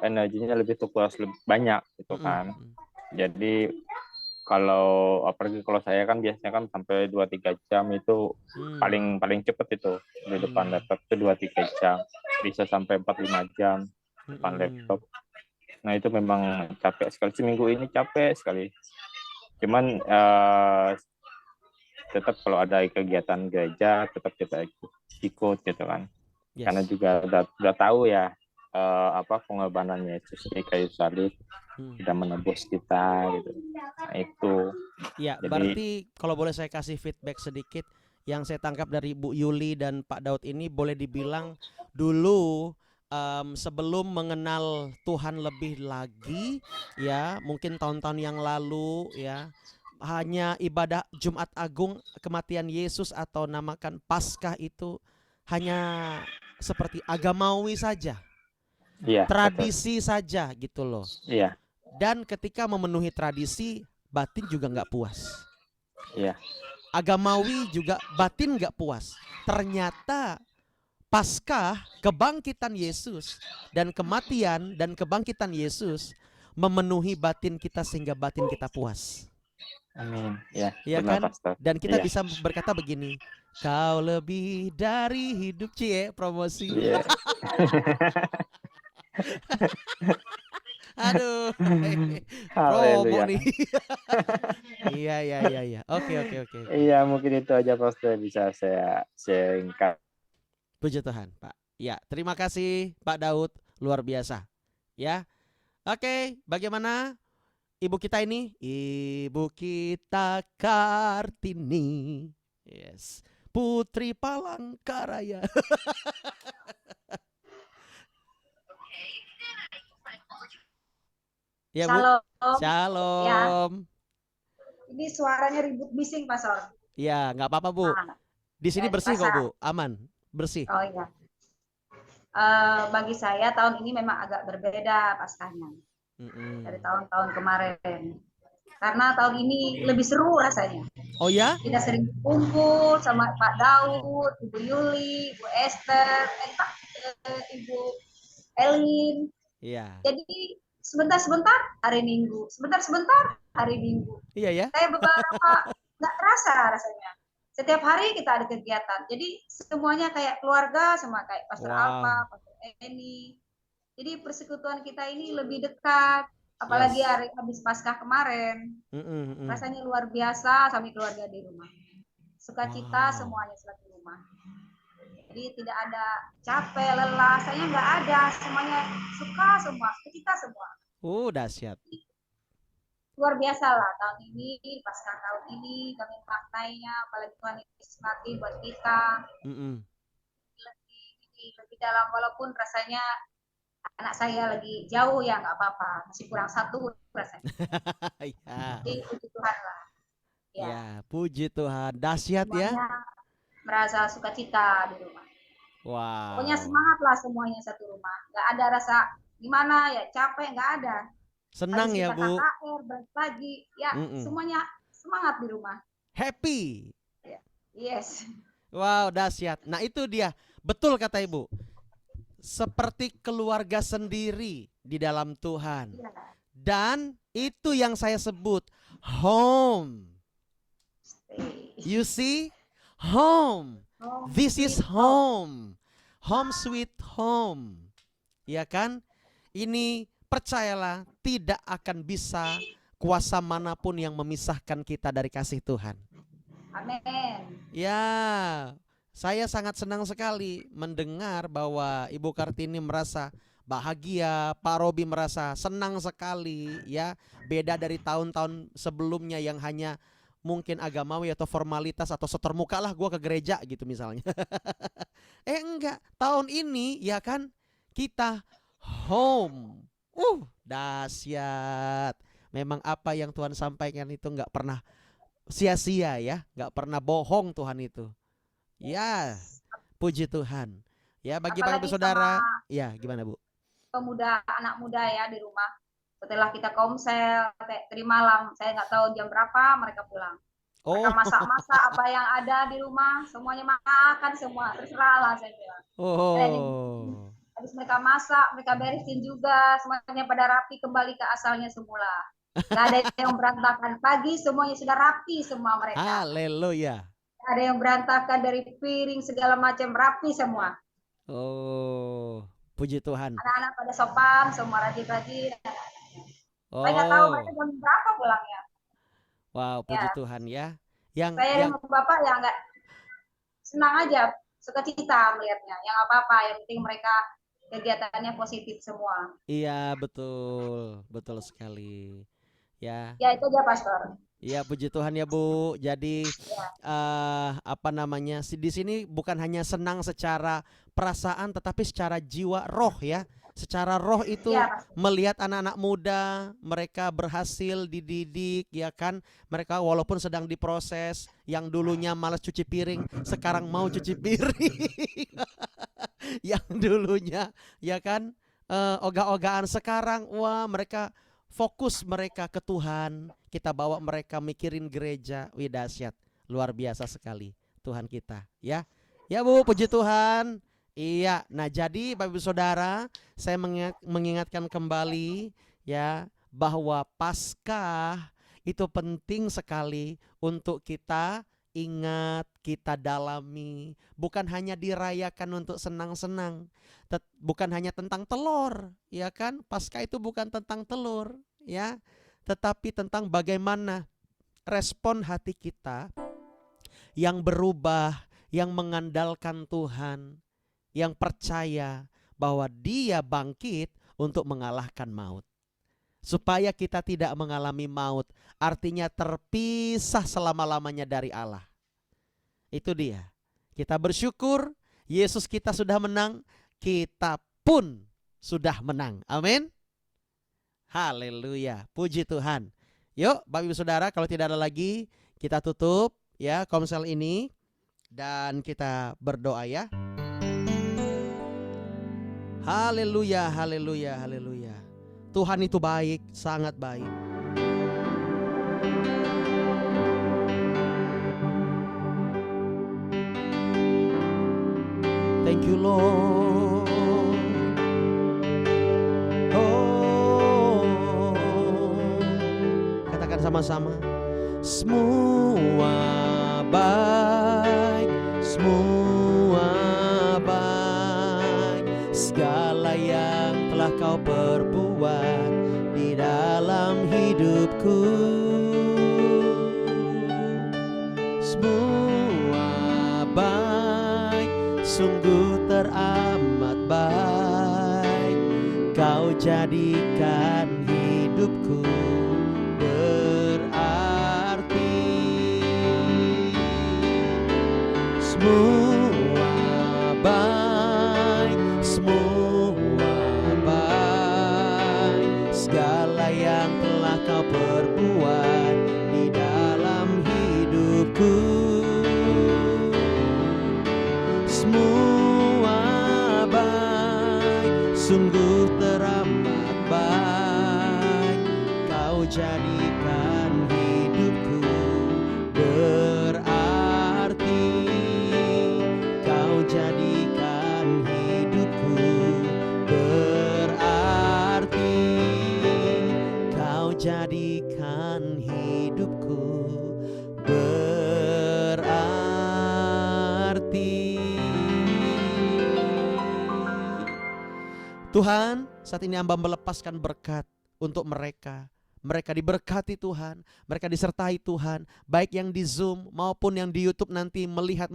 Speaker 7: energinya lebih terkuras lebih banyak gitu kan. Jadi apalagi kalau saya kan biasanya kan sampai 2-3 jam itu paling cepet itu di depan laptop itu 2-3 jam, bisa sampai 4-5 jam depan laptop. Nah itu memang capek sekali, seminggu ini capek sekali. Cuman tetap kalau ada kegiatan gereja tetap kita ikut gitu kan. Karena juga udah tahu ya pengorbanannya Yesus di kayu salib sudah menebus kita gitu. Nah itu
Speaker 1: ya. Jadi, berarti kalau boleh saya kasih feedback sedikit, yang saya tangkap dari Bu Yuli dan Pak Daud ini boleh dibilang dulu sebelum mengenal Tuhan lebih lagi ya, mungkin tahun-tahun yang lalu ya, hanya ibadah Jumat Agung kematian Yesus atau namakan Paskah itu hanya seperti agamawi saja, tradisi saja gitu loh.
Speaker 7: Iya.
Speaker 1: Dan ketika memenuhi tradisi, batin juga nggak puas.
Speaker 7: Iya.
Speaker 1: Agamawi juga batin nggak puas. Ternyata Paskah, kebangkitan Yesus dan kematian dan kebangkitan Yesus memenuhi batin kita sehingga batin kita puas.
Speaker 7: Amin. Ya
Speaker 1: kan?
Speaker 7: Pastor.
Speaker 1: Dan kita bisa berkata begini, kau lebih dari hidup, promosi. Aduh, promo nih. Iya. Oke.
Speaker 7: Iya, mungkin itu aja Pastor bisa saya singkat.
Speaker 1: Puji Tuhan, Pak. Ya, terima kasih Pak Daud, luar biasa. Ya. Oke, bagaimana ibu kita ini? Ibu kita Kartini. Yes. Putri Palangkaraya. Ya, Bu.
Speaker 8: Shalom. Ya,
Speaker 1: Shalom.
Speaker 8: ini suaranya ribut bising, Pastor.
Speaker 1: Ya, nggak apa-apa, Bu.
Speaker 8: Nah,
Speaker 1: Di sini
Speaker 8: ya, di
Speaker 1: bersih kok,
Speaker 8: pasar.
Speaker 1: Bu. Aman, bersih.
Speaker 8: Oh iya. Bagi saya tahun ini memang agak berbeda paskahnya dari tahun-tahun kemarin. Karena tahun ini lebih seru rasanya.
Speaker 1: Oh ya?
Speaker 8: Kita sering kumpul sama Pak Daud, Ibu Yuli, Ibu Esther, Ibu Elin.
Speaker 1: Iya.
Speaker 8: Jadi sebentar-sebentar hari Minggu, sebentar-sebentar hari Minggu.
Speaker 1: Iya ya?
Speaker 8: Saya beberapa nggak terasa rasanya. Setiap hari kita ada kegiatan. Jadi semuanya kayak keluarga, semua kayak Pastor Alfa, Pastor Eni. Jadi persekutuan kita ini lebih dekat. Apalagi hari habis Paskah kemarin. Rasanya luar biasa sama keluarga di rumah. Sukacita semuanya selalu di rumah. Jadi tidak ada capek, lelah, saya nggak ada. Semuanya suka semua, kita semua.
Speaker 1: Dahsyat.
Speaker 8: Luar biasa lah tahun ini, Paskah tahun ini kami maknainya, apalagi Tuhan Yesus mati buat kita. Lebih dalam, walaupun rasanya anak saya lagi jauh ya nggak apa-apa, masih kurang satu rasanya.
Speaker 1: Ya.
Speaker 8: Jadi puji Tuhan lah.
Speaker 1: Ya, puji Tuhan. Dahsyat ya.
Speaker 8: Merasa sukacita di rumah.
Speaker 1: Wow.
Speaker 8: Pokoknya semangat lah semuanya satu rumah. Nggak ada rasa gimana ya, capek, nggak ada.
Speaker 1: Senang ya, Bu.
Speaker 8: KKR, balik lagi, ya semuanya semangat di rumah.
Speaker 1: Happy.
Speaker 8: Yes.
Speaker 1: Wow, dahsyat. Nah itu dia, betul kata Ibu. Seperti keluarga sendiri di dalam Tuhan. Dan itu yang saya sebut home. You see? Home. This is home. Home sweet home. Ya kan? Ini percayalah tidak akan bisa kuasa manapun yang memisahkan kita dari kasih Tuhan.
Speaker 8: Amin.
Speaker 1: Ya, saya sangat senang sekali mendengar bahwa Ibu Kartini merasa bahagia, Pak Robi merasa senang sekali ya. Beda dari tahun-tahun sebelumnya yang hanya mungkin agamawi atau formalitas atau setor muka lah gue ke gereja gitu misalnya. Enggak, tahun ini ya kan kita home. Dahsyat. Memang apa yang Tuhan sampaikan itu nggak pernah sia-sia ya, nggak pernah bohong Tuhan itu. Ya, puji Tuhan. Ya bagi Bapak Saudara, ya gimana Bu?
Speaker 8: Pemuda, anak muda ya di rumah. Setelah kita komsel, teri malam, saya nggak tahu jam berapa mereka pulang. Mereka masak-masak apa yang ada di rumah, semuanya makan semua, terserah lah saya bilang. Habis mereka masak, mereka beresin juga, semuanya pada rapi kembali ke asalnya semula. Gak ada yang berantakan. Pagi semuanya sudah rapi semua mereka.
Speaker 1: Haleluya.
Speaker 8: Ada yang berantakan dari piring segala macam, rapi semua.
Speaker 1: Puji Tuhan.
Speaker 8: Anak-anak pada sopan, semua rajin-rajin. Saya nggak tahu mereka jam berapa pulangnya.
Speaker 1: Wow, puji Tuhan ya.
Speaker 8: Saya dan Bapak ya nggak senang aja, sukacita melihatnya. Yang apa-apa, yang penting mereka kegiatannya positif semua.
Speaker 1: Iya betul, betul sekali. Ya.
Speaker 8: Ya itu aja Pastor.
Speaker 1: Iya puji Tuhan ya Bu. Jadi apa namanya? Di sini bukan hanya senang secara perasaan, tetapi secara jiwa roh ya. Secara roh itu melihat anak-anak muda mereka berhasil dididik ya kan. Mereka walaupun sedang diproses, yang dulunya malas cuci piring sekarang mau cuci piring. Yang dulunya ya kan ogah-ogahan sekarang wah mereka fokus mereka ke Tuhan. Kita bawa mereka mikirin gereja. Wih dahsyat, luar biasa sekali Tuhan kita ya. Ya Bu, puji Tuhan. Iya, nah jadi Bapak Ibu Saudara, saya mengingatkan kembali ya bahwa Paskah itu penting sekali untuk kita ingat, kita dalami. Bukan hanya dirayakan untuk senang-senang, bukan hanya tentang telur, ya kan? Paskah itu bukan tentang telur, ya, tetapi tentang bagaimana respon hati kita yang berubah, yang mengandalkan Tuhan, yang percaya bahwa Dia bangkit untuk mengalahkan maut. Supaya kita tidak mengalami maut, artinya terpisah selama-lamanya dari Allah. Itu dia. Kita bersyukur, Yesus kita sudah menang, kita pun sudah menang. Amin. Haleluya. Puji Tuhan. Yuk Bapak Ibu Saudara, kalau tidak ada lagi kita tutup ya komsel ini dan kita berdoa ya. Haleluya, haleluya, haleluya. Tuhan itu baik, sangat baik. Thank you Lord. Oh, katakan sama-sama. Semua baik, semua baik. Segala yang telah kau perbuat di dalam hidupku. Semua baik, sungguh teramat baik. Kau jadikan hidupku berarti. Semua baik, semua baik. Segala yang telah kau perbuat di dalam hidupku. Semua baik, sungguh teramat baik. Kau jadikan hidupku berarti. Kau jadikan hidupku berarti. Kau jadikan hidupku berarti. Tuhan, saat ini hamba melepaskan berkat untuk mereka. Mereka diberkati Tuhan, mereka disertai Tuhan, baik yang di Zoom maupun yang di YouTube nanti melihat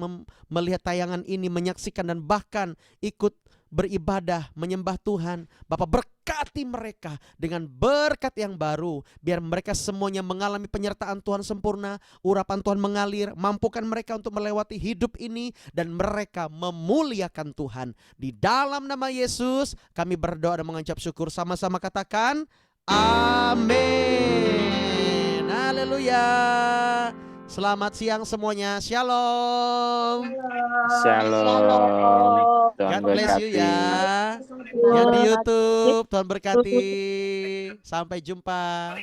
Speaker 1: tayangan ini, menyaksikan dan bahkan ikut beribadah, menyembah Tuhan. Bapak berkati mereka dengan berkat yang baru, biar mereka semuanya mengalami penyertaan Tuhan sempurna, urapan Tuhan mengalir, mampukan mereka untuk melewati hidup ini, dan mereka memuliakan Tuhan. Di dalam nama Yesus kami berdoa dan mengucap syukur. Sama-sama katakan amin. Haleluya. Selamat siang semuanya. Shalom.
Speaker 7: Shalom.
Speaker 1: God bless you ya. Yang di YouTube, Tuhan berkati. Sampai jumpa.